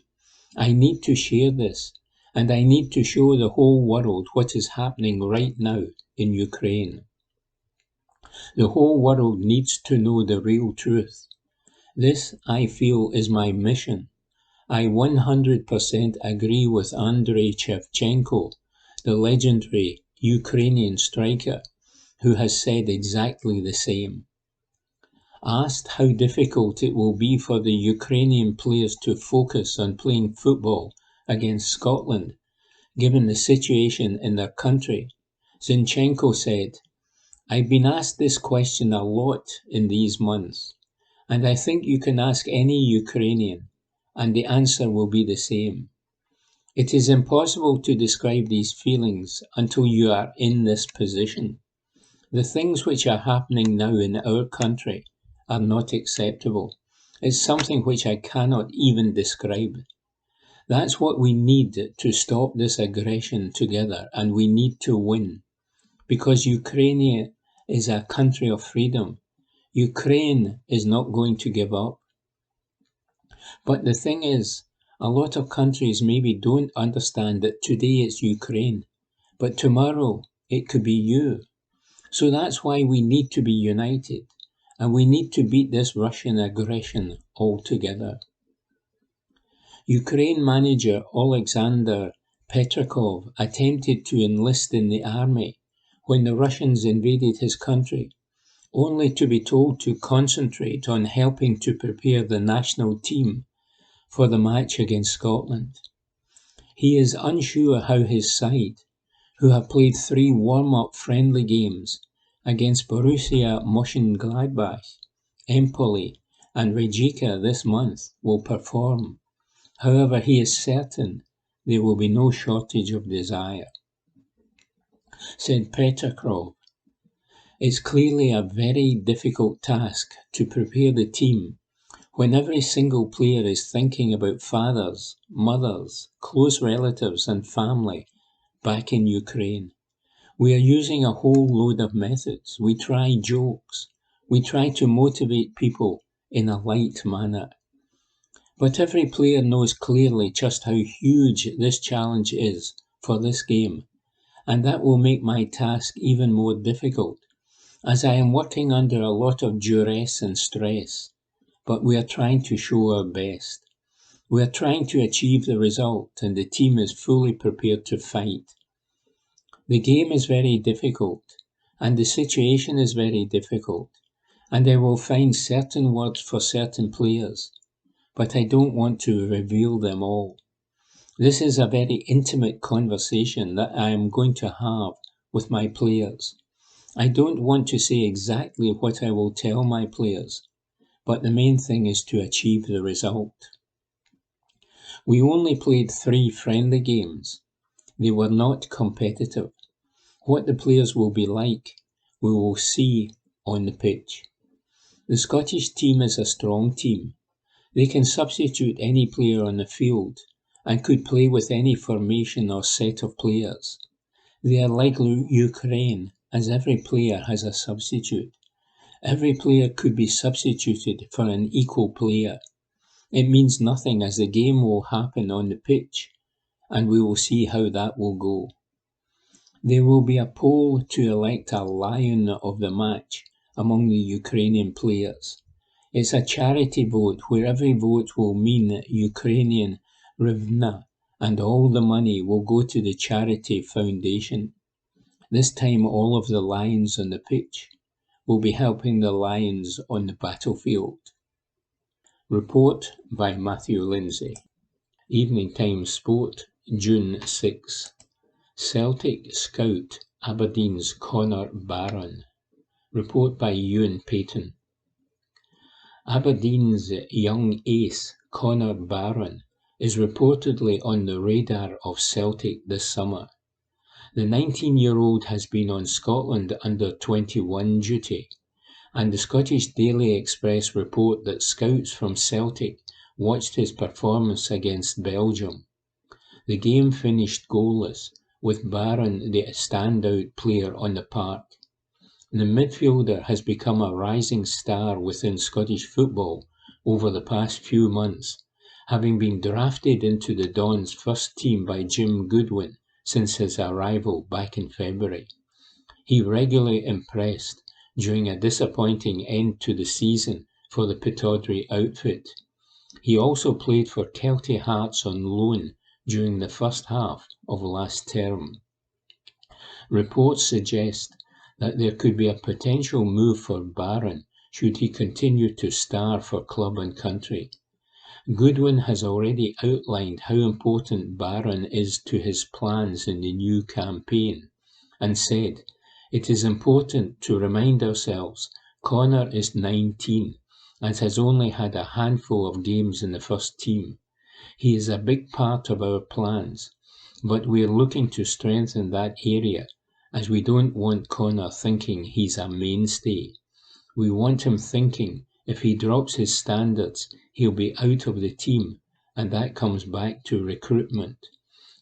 I need to share this, and I need to show the whole world what is happening right now in Ukraine. The whole world needs to know the real truth. This, I feel, is my mission. I 100% agree with Andrei Shevchenko, the legendary Ukrainian striker, who has said exactly the same. Asked how difficult it will be for the Ukrainian players to focus on playing football against Scotland, given the situation in their country, Zinchenko said, "I've been asked this question a lot in these months, and I think you can ask any Ukrainian, and the answer will be the same. It is impossible to describe these feelings until you are in this position. The things which are happening now in our country are not acceptable. It's something which I cannot even describe. That's what we need to stop this aggression together, and we need to win. Because Ukraine is a country of freedom. Ukraine is not going to give up." But the thing is, a lot of countries maybe don't understand that today it's Ukraine, but tomorrow it could be you. So that's why we need to be united, and we need to beat this Russian aggression all together. Ukraine manager Alexander Petrakov attempted to enlist in the army when the Russians invaded his country, only to be told to concentrate on helping to prepare the national team for the match against Scotland. He is unsure how his side, who have played 3 warm-up friendly games against Borussia Mönchengladbach, Empoli and Rijeka this month, will perform. However, he is certain there will be no shortage of desire. Said Petrikov, "It's clearly a very difficult task to prepare the team when every single player is thinking about fathers, mothers, close relatives and family back in Ukraine. We are using a whole load of methods. We try jokes. We try to motivate people in a light manner. But every player knows clearly just how huge this challenge is for this game, and that will make my task even more difficult as I am working under a lot of duress and stress, but we are trying to show our best. We are trying to achieve the result, and the team is fully prepared to fight. The game is very difficult, and the situation is very difficult, and I will find certain words for certain players, but I don't want to reveal them all. This is a very intimate conversation that I am going to have with my players. I don't want to say exactly what I will tell my players, but the main thing is to achieve the result. We only played 3 friendly games. They were not competitive. What the players will be like, we will see on the pitch. The Scottish team is a strong team. They can substitute any player on the field and could play with any formation or set of players. They are like Ukraine, as every player has a substitute. Every player could be substituted for an equal player. It means nothing, as the game will happen on the pitch, and we will see how that will go. There will be a poll to elect a Lion of the Match among the Ukrainian players. It's a charity vote where every vote will mean Ukrainian hryvnia, and all the money will go to the charity foundation. This time all of the lions on the pitch will be helping the lions on the battlefield. Report by Matthew Lindsay. Evening Times Sport, June 6. Celtic scout Aberdeen's Conor Barron. Report by Ewan Payton. Aberdeen's young ace Conor Barron is reportedly on the radar of Celtic this summer. The 19-year-old has been on Scotland under-21 duty, and the Scottish Daily Express report that scouts from Celtic watched his performance against Belgium. The game finished goalless, with Barron the standout player on the park. The midfielder has become a rising star within Scottish football over the past few months, having been drafted into the Dons' first team by Jim Goodwin since his arrival back in February. He regularly impressed during a disappointing end to the season for the Pittodrie outfit. He also played for Kelty Hearts on loan during the first half of last term. Reports suggest that there could be a potential move for Barron should he continue to star for club and country. Goodwin has already outlined how important Barron is to his plans in the new campaign, and said, "It is important to remind ourselves Conor is 19 and has only had a handful of games in the first team. He is a big part of our plans, but we are looking to strengthen that area, as we don't want Conor thinking he's a mainstay. We want him thinking if he drops his standards, he'll be out of the team, and that comes back to recruitment.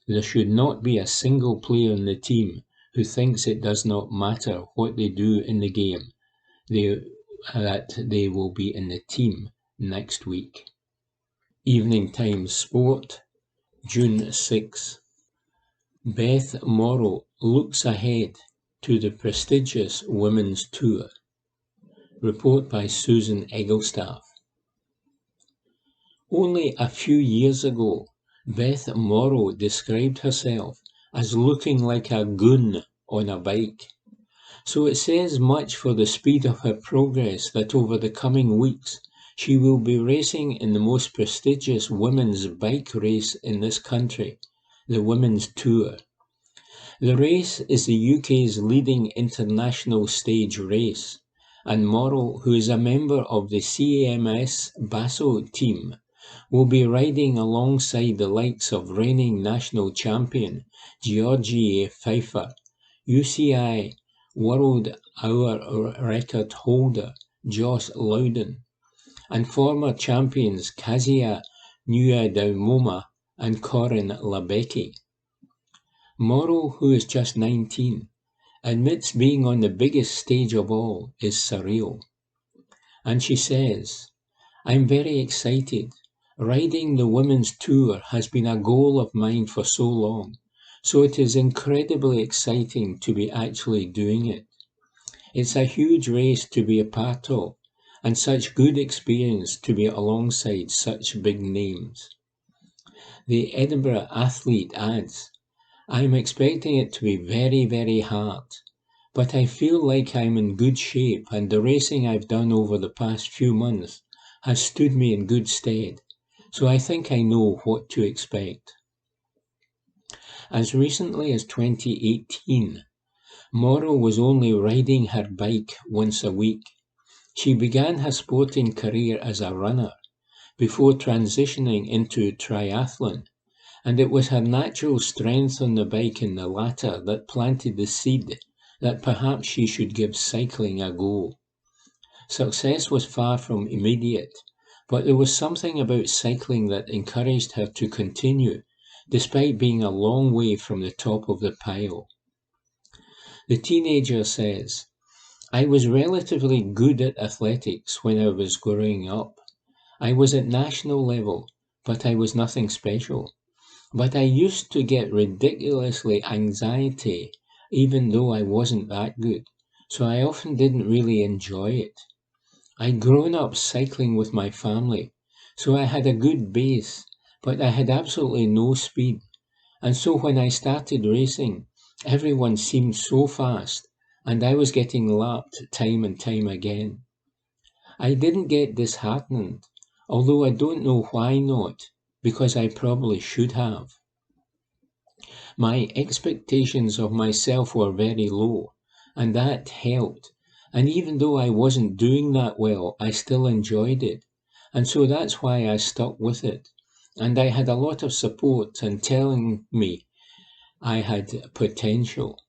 There should not be a single player in the team who thinks it does not matter what they do in the game, that they will be in the team next week." Evening Times Sport, June 6. Beth Morrow looks ahead to the prestigious Women's Tour. Report by Susan Egglestaff. Only a few years ago, Beth Morrow described herself as looking like a goon on a bike. So it says much for the speed of her progress that over the coming weeks, she will be racing in the most prestigious women's bike race in this country, the Women's Tour. The race is the UK's leading international stage race, and Morrow, who is a member of the CAMS Basso team, will be riding alongside the likes of reigning national champion Georgie Pfeiffer, UCI World Hour Record holder Josh Loudon, and former champions Kazia Nuadamoma and Corinne Labecki. Morrow, who is just 19, admits being on the biggest stage of all is surreal. And she says, "I'm very excited. Riding the Women's Tour has been a goal of mine for so long, so it is incredibly exciting to be actually doing it. It's a huge race to be a part of, and such good experience to be alongside such big names. The Edinburgh athlete adds, I'm expecting it to be very, very hard, but I feel like I'm in good shape and the racing I've done over the past few months has stood me in good stead, so I think I know what to expect. As recently as 2018, Morrow was only riding her bike once a week. She began her sporting career as a runner before transitioning into triathlon, and it was her natural strength on the bike in the latter that planted the seed that perhaps she should give cycling a go. Success was far from immediate, but there was something about cycling that encouraged her to continue, despite being a long way from the top of the pile. The teenager says, I was relatively good at athletics when I was growing up. I was at national level, but I was nothing special. But I used to get ridiculously anxiety even though I wasn't that good, so I often didn't really enjoy it. I'd grown up cycling with my family, so I had a good base, but I had absolutely no speed. And so when I started racing, everyone seemed so fast, and I was getting lapped time and time again. I didn't get disheartened, although I don't know why not, because I probably should have. My expectations of myself were very low, and that helped. And even though I wasn't doing that well, I still enjoyed it. And so that's why I stuck with it. And I had a lot of support and telling me I had potential.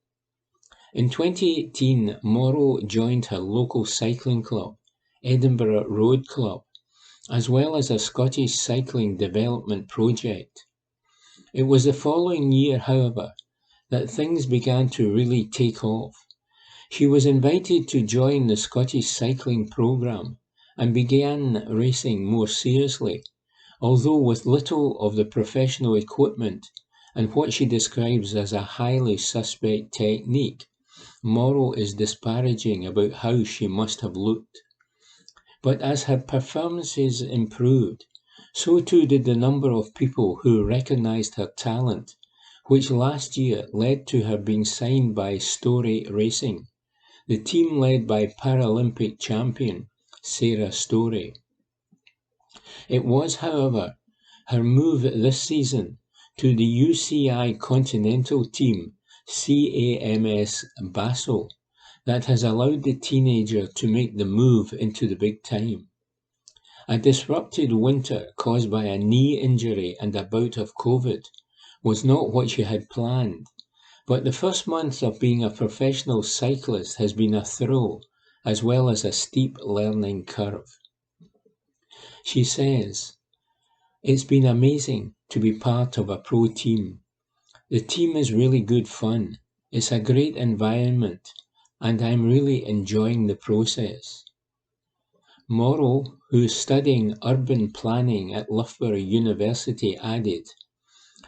In 2018, Morrow joined her local cycling club, Edinburgh Road Club, as well as a Scottish cycling development project. It was the following year, however, that things began to really take off. She was invited to join the Scottish cycling programme and began racing more seriously, although with little of the professional equipment and what she describes as a highly suspect technique. Morrow is disparaging about how she must have looked. But as her performances improved, so too did the number of people who recognised her talent, which last year led to her being signed by Story Racing, the team led by Paralympic champion Sarah Story. It was, however, her move this season to the UCI Continental Team CAMS Basel that has allowed the teenager to make the move into the big time. A disrupted winter caused by a knee injury and a bout of COVID was not what she had planned, but the first month of being a professional cyclist has been a thrill as well as a steep learning curve. She says, it's been amazing to be part of a pro team. The team is really good fun. It's a great environment, and I'm really enjoying the process. Morrow, who's studying urban planning at Loughborough University, added,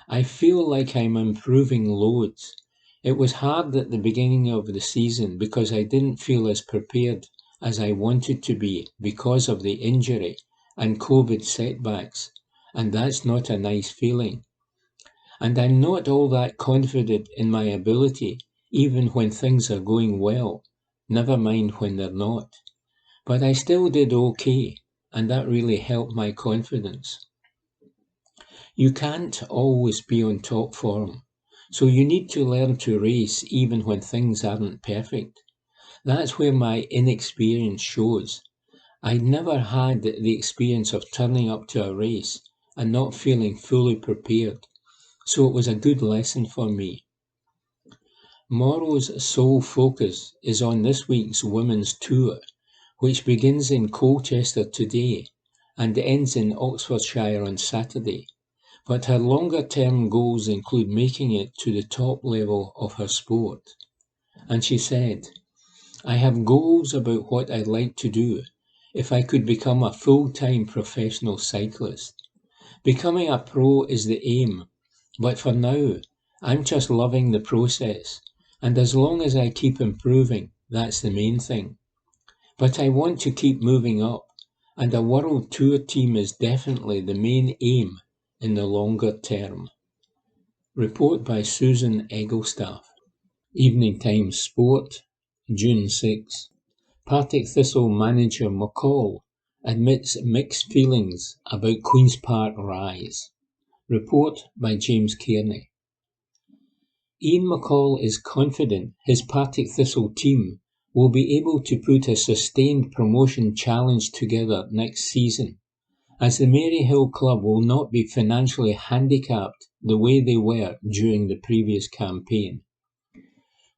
I feel like I'm improving loads. It was hard at the beginning of the season because I didn't feel as prepared as I wanted to be because of the injury and COVID setbacks, and that's not a nice feeling. And I'm not all that confident in my ability, even when things are going well, never mind when they're not. But I still did okay, and that really helped my confidence. You can't always be on top form, so you need to learn to race even when things aren't perfect. That's where my inexperience shows. I'd never had the experience of turning up to a race and not feeling fully prepared, so it was a good lesson for me. Morrow's sole focus is on this week's women's tour, which begins in Colchester today and ends in Oxfordshire on Saturday. But her longer-term goals include making it to the top level of her sport. And she said, I have goals about what I'd like to do if I could become a full-time professional cyclist. Becoming a pro is the aim, but for now, I'm just loving the process, and as long as I keep improving, That's the main thing. But I want to keep moving up, and a World Tour team is definitely the main aim in the longer term. Report by Susan Egglestaff. Evening Times Sport, June 6. Partick Thistle manager McCall admits mixed feelings about Queen's Park rise. Report by James Kearney. Ian McCall is confident his Partick Thistle team will be able to put a sustained promotion challenge together next season, as the Maryhill club will not be financially handicapped the way they were during the previous campaign.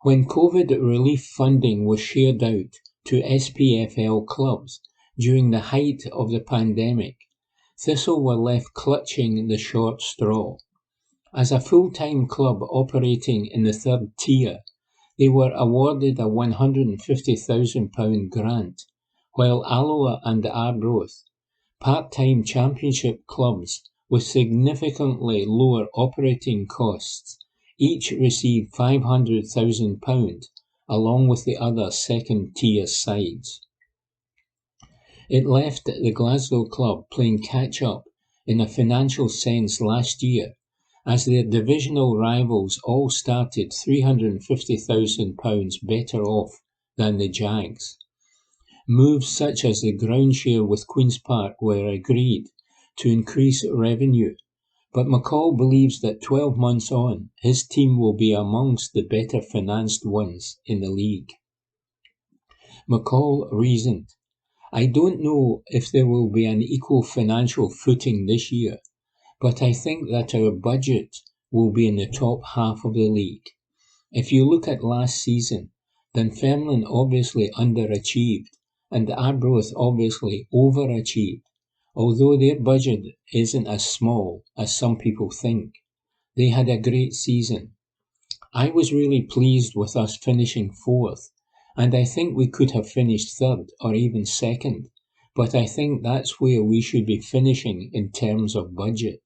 When COVID relief funding was shared out to SPFL clubs during the height of the pandemic, Thistle were left clutching the short straw. As a full-time club operating in the third tier, they were awarded a £150,000 grant, while Alloa and Arbroath, part-time championship clubs with significantly lower operating costs, each received £500,000 along with the other second-tier sides. It left the Glasgow club playing catch-up in a financial sense last year, as their divisional rivals all started £350,000 better off than the Jags. Moves such as the ground share with Queen's Park were agreed to increase revenue, but McCall believes that 12 months on, his team will be amongst the better financed ones in the league. McCall reasoned, "I don't know if there will be an equal financial footing this year, but I think that our budget will be in the top half of the league. If you look at last season, Dunfermline obviously underachieved and Arbroath obviously overachieved, although their budget isn't as small as some people think. They had a great season. I was really pleased with us finishing fourth, and I think we could have finished third or even second, but I think that's where we should be finishing in terms of budget.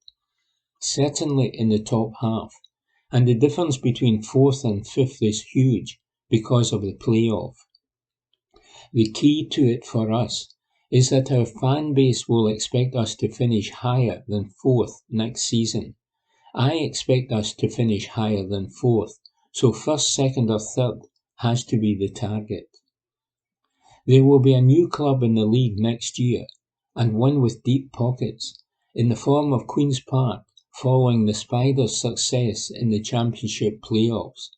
Certainly in the top half, and the difference between fourth and fifth is huge because of the playoff. The key to it for us is that our fan base will expect us to finish higher than fourth next season. I expect us to finish higher than fourth, so first, second or third has to be the target. There will be a new club in the league next year, and one with deep pockets, in the form of Queen's Park, following the Spiders' success in the Championship playoffs.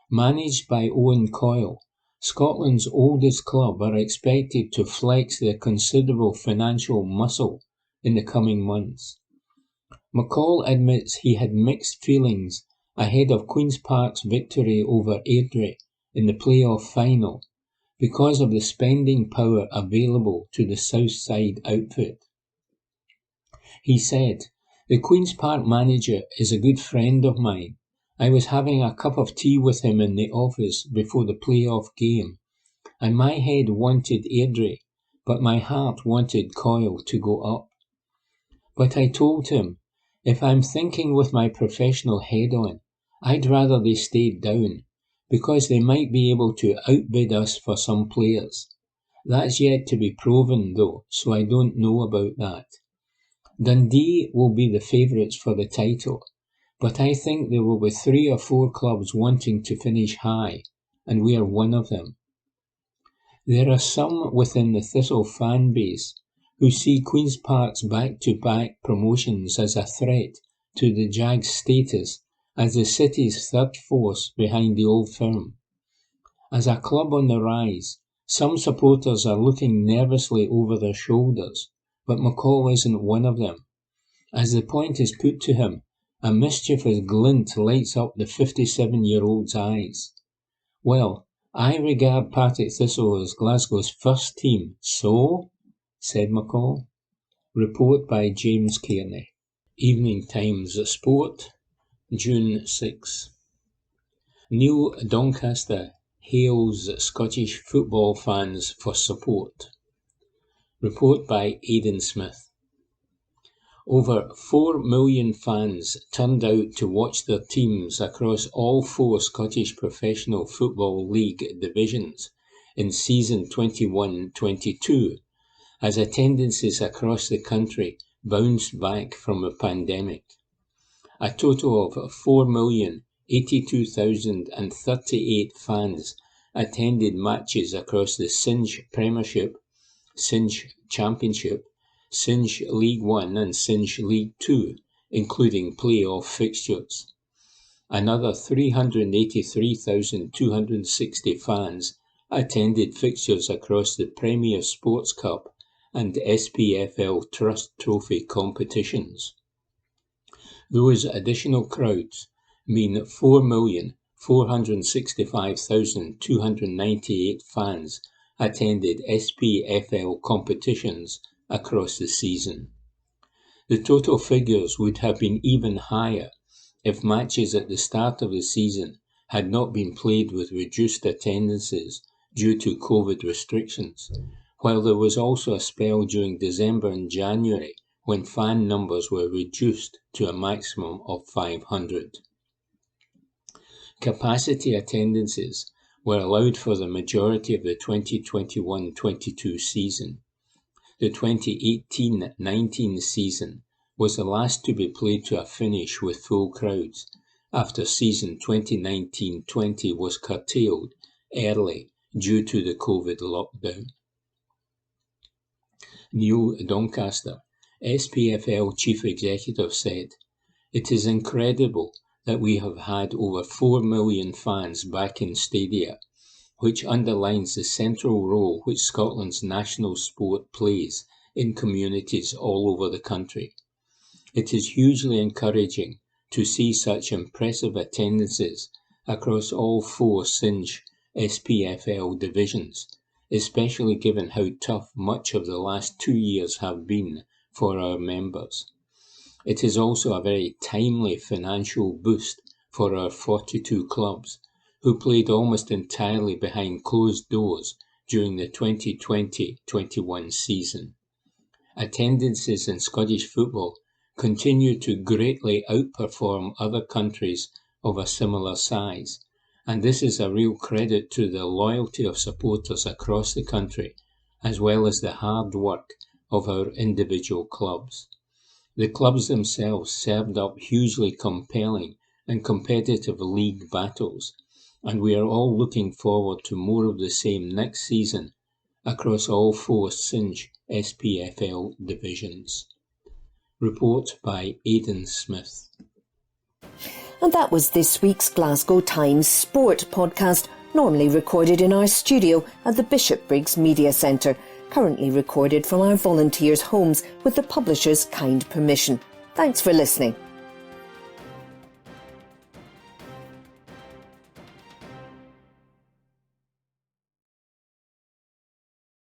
Managed by Owen Coyle, Scotland's oldest club are expected to flex their considerable financial muscle in the coming months. McCall admits he had mixed feelings ahead of Queen's Park's victory over Airdrie in the playoff final because of the spending power available to the Southside outfit. He said, "The Queen's Park manager is a good friend of mine. I was having a cup of tea with him in the office before the playoff game, and my head wanted Airdrie, but my heart wanted Coyle to go up. But I told him, if I'm thinking with my professional head on, I'd rather they stayed down, because they might be able to outbid us for some players. That's yet to be proven though, so I don't know about that. Dundee will be the favourites for the title, but I think there will be 3 or 4 clubs wanting to finish high, and we are one of them. There are some within the Thistle fan base who see Queen's Park's back-to-back promotions as a threat to the Jags' status as the city's third force behind the old firm. As a club on the rise, some supporters are looking nervously over their shoulders, but McCall isn't one of them. As the point is put to him, a mischievous glint lights up the 57-year-old's eyes. "Well, I regard Partick Thistle as Glasgow's first team, so?" said McCall. Report by James Kearney. Evening Times Sport, June 6. Neil Doncaster hails Scottish football fans for support. Report by Aidan Smith. Over 4 million fans turned out to watch their teams across all 4 Scottish Professional Football League divisions in season 21-22, as attendances across the country bounced back from a pandemic. A total of 4,082,038 fans attended matches across the Cinch Premiership, Cinch Championship, Cinch League 1 and Cinch League 2, including playoff fixtures. Another 383,260 fans attended fixtures across the Premier Sports Cup and SPFL Trust Trophy competitions. Those additional crowds mean 4,465,298 fans attended SPFL competitions across the season. The total figures would have been even higher if matches at the start of the season had not been played with reduced attendances due to COVID restrictions, while there was also a spell during December and January when fan numbers were reduced to a maximum of 500. Capacity attendances were allowed for the majority of the 2021-22 season. The 2018-19 season was the last to be played to a finish with full crowds, after season 2019-20 was curtailed early due to the COVID lockdown. Neil Doncaster, SPFL Chief Executive, said, "It is incredible that we have had over 4 million fans back in stadia, which underlines the central role which Scotland's national sport plays in communities all over the country. It is hugely encouraging to see such impressive attendances across all 4 Cinch SPFL divisions, especially given how tough much of the last 2 years have been for our members. It is also a very timely financial boost for our 42 clubs, who played almost entirely behind closed doors during the 2020-21 season. Attendances in Scottish football continue to greatly outperform other countries of a similar size, and this is a real credit to the loyalty of supporters across the country, as well as the hard work of our individual clubs. The clubs themselves served up hugely compelling and competitive league battles, and we are all looking forward to more of the same next season across all 4 Cinch SPFL divisions." Report by Aidan Smith. And that was this week's Glasgow Times Sport podcast, normally recorded in our studio at the Bishopbriggs Media Centre, currently recorded from our volunteers' homes with the publisher's kind permission. Thanks for listening.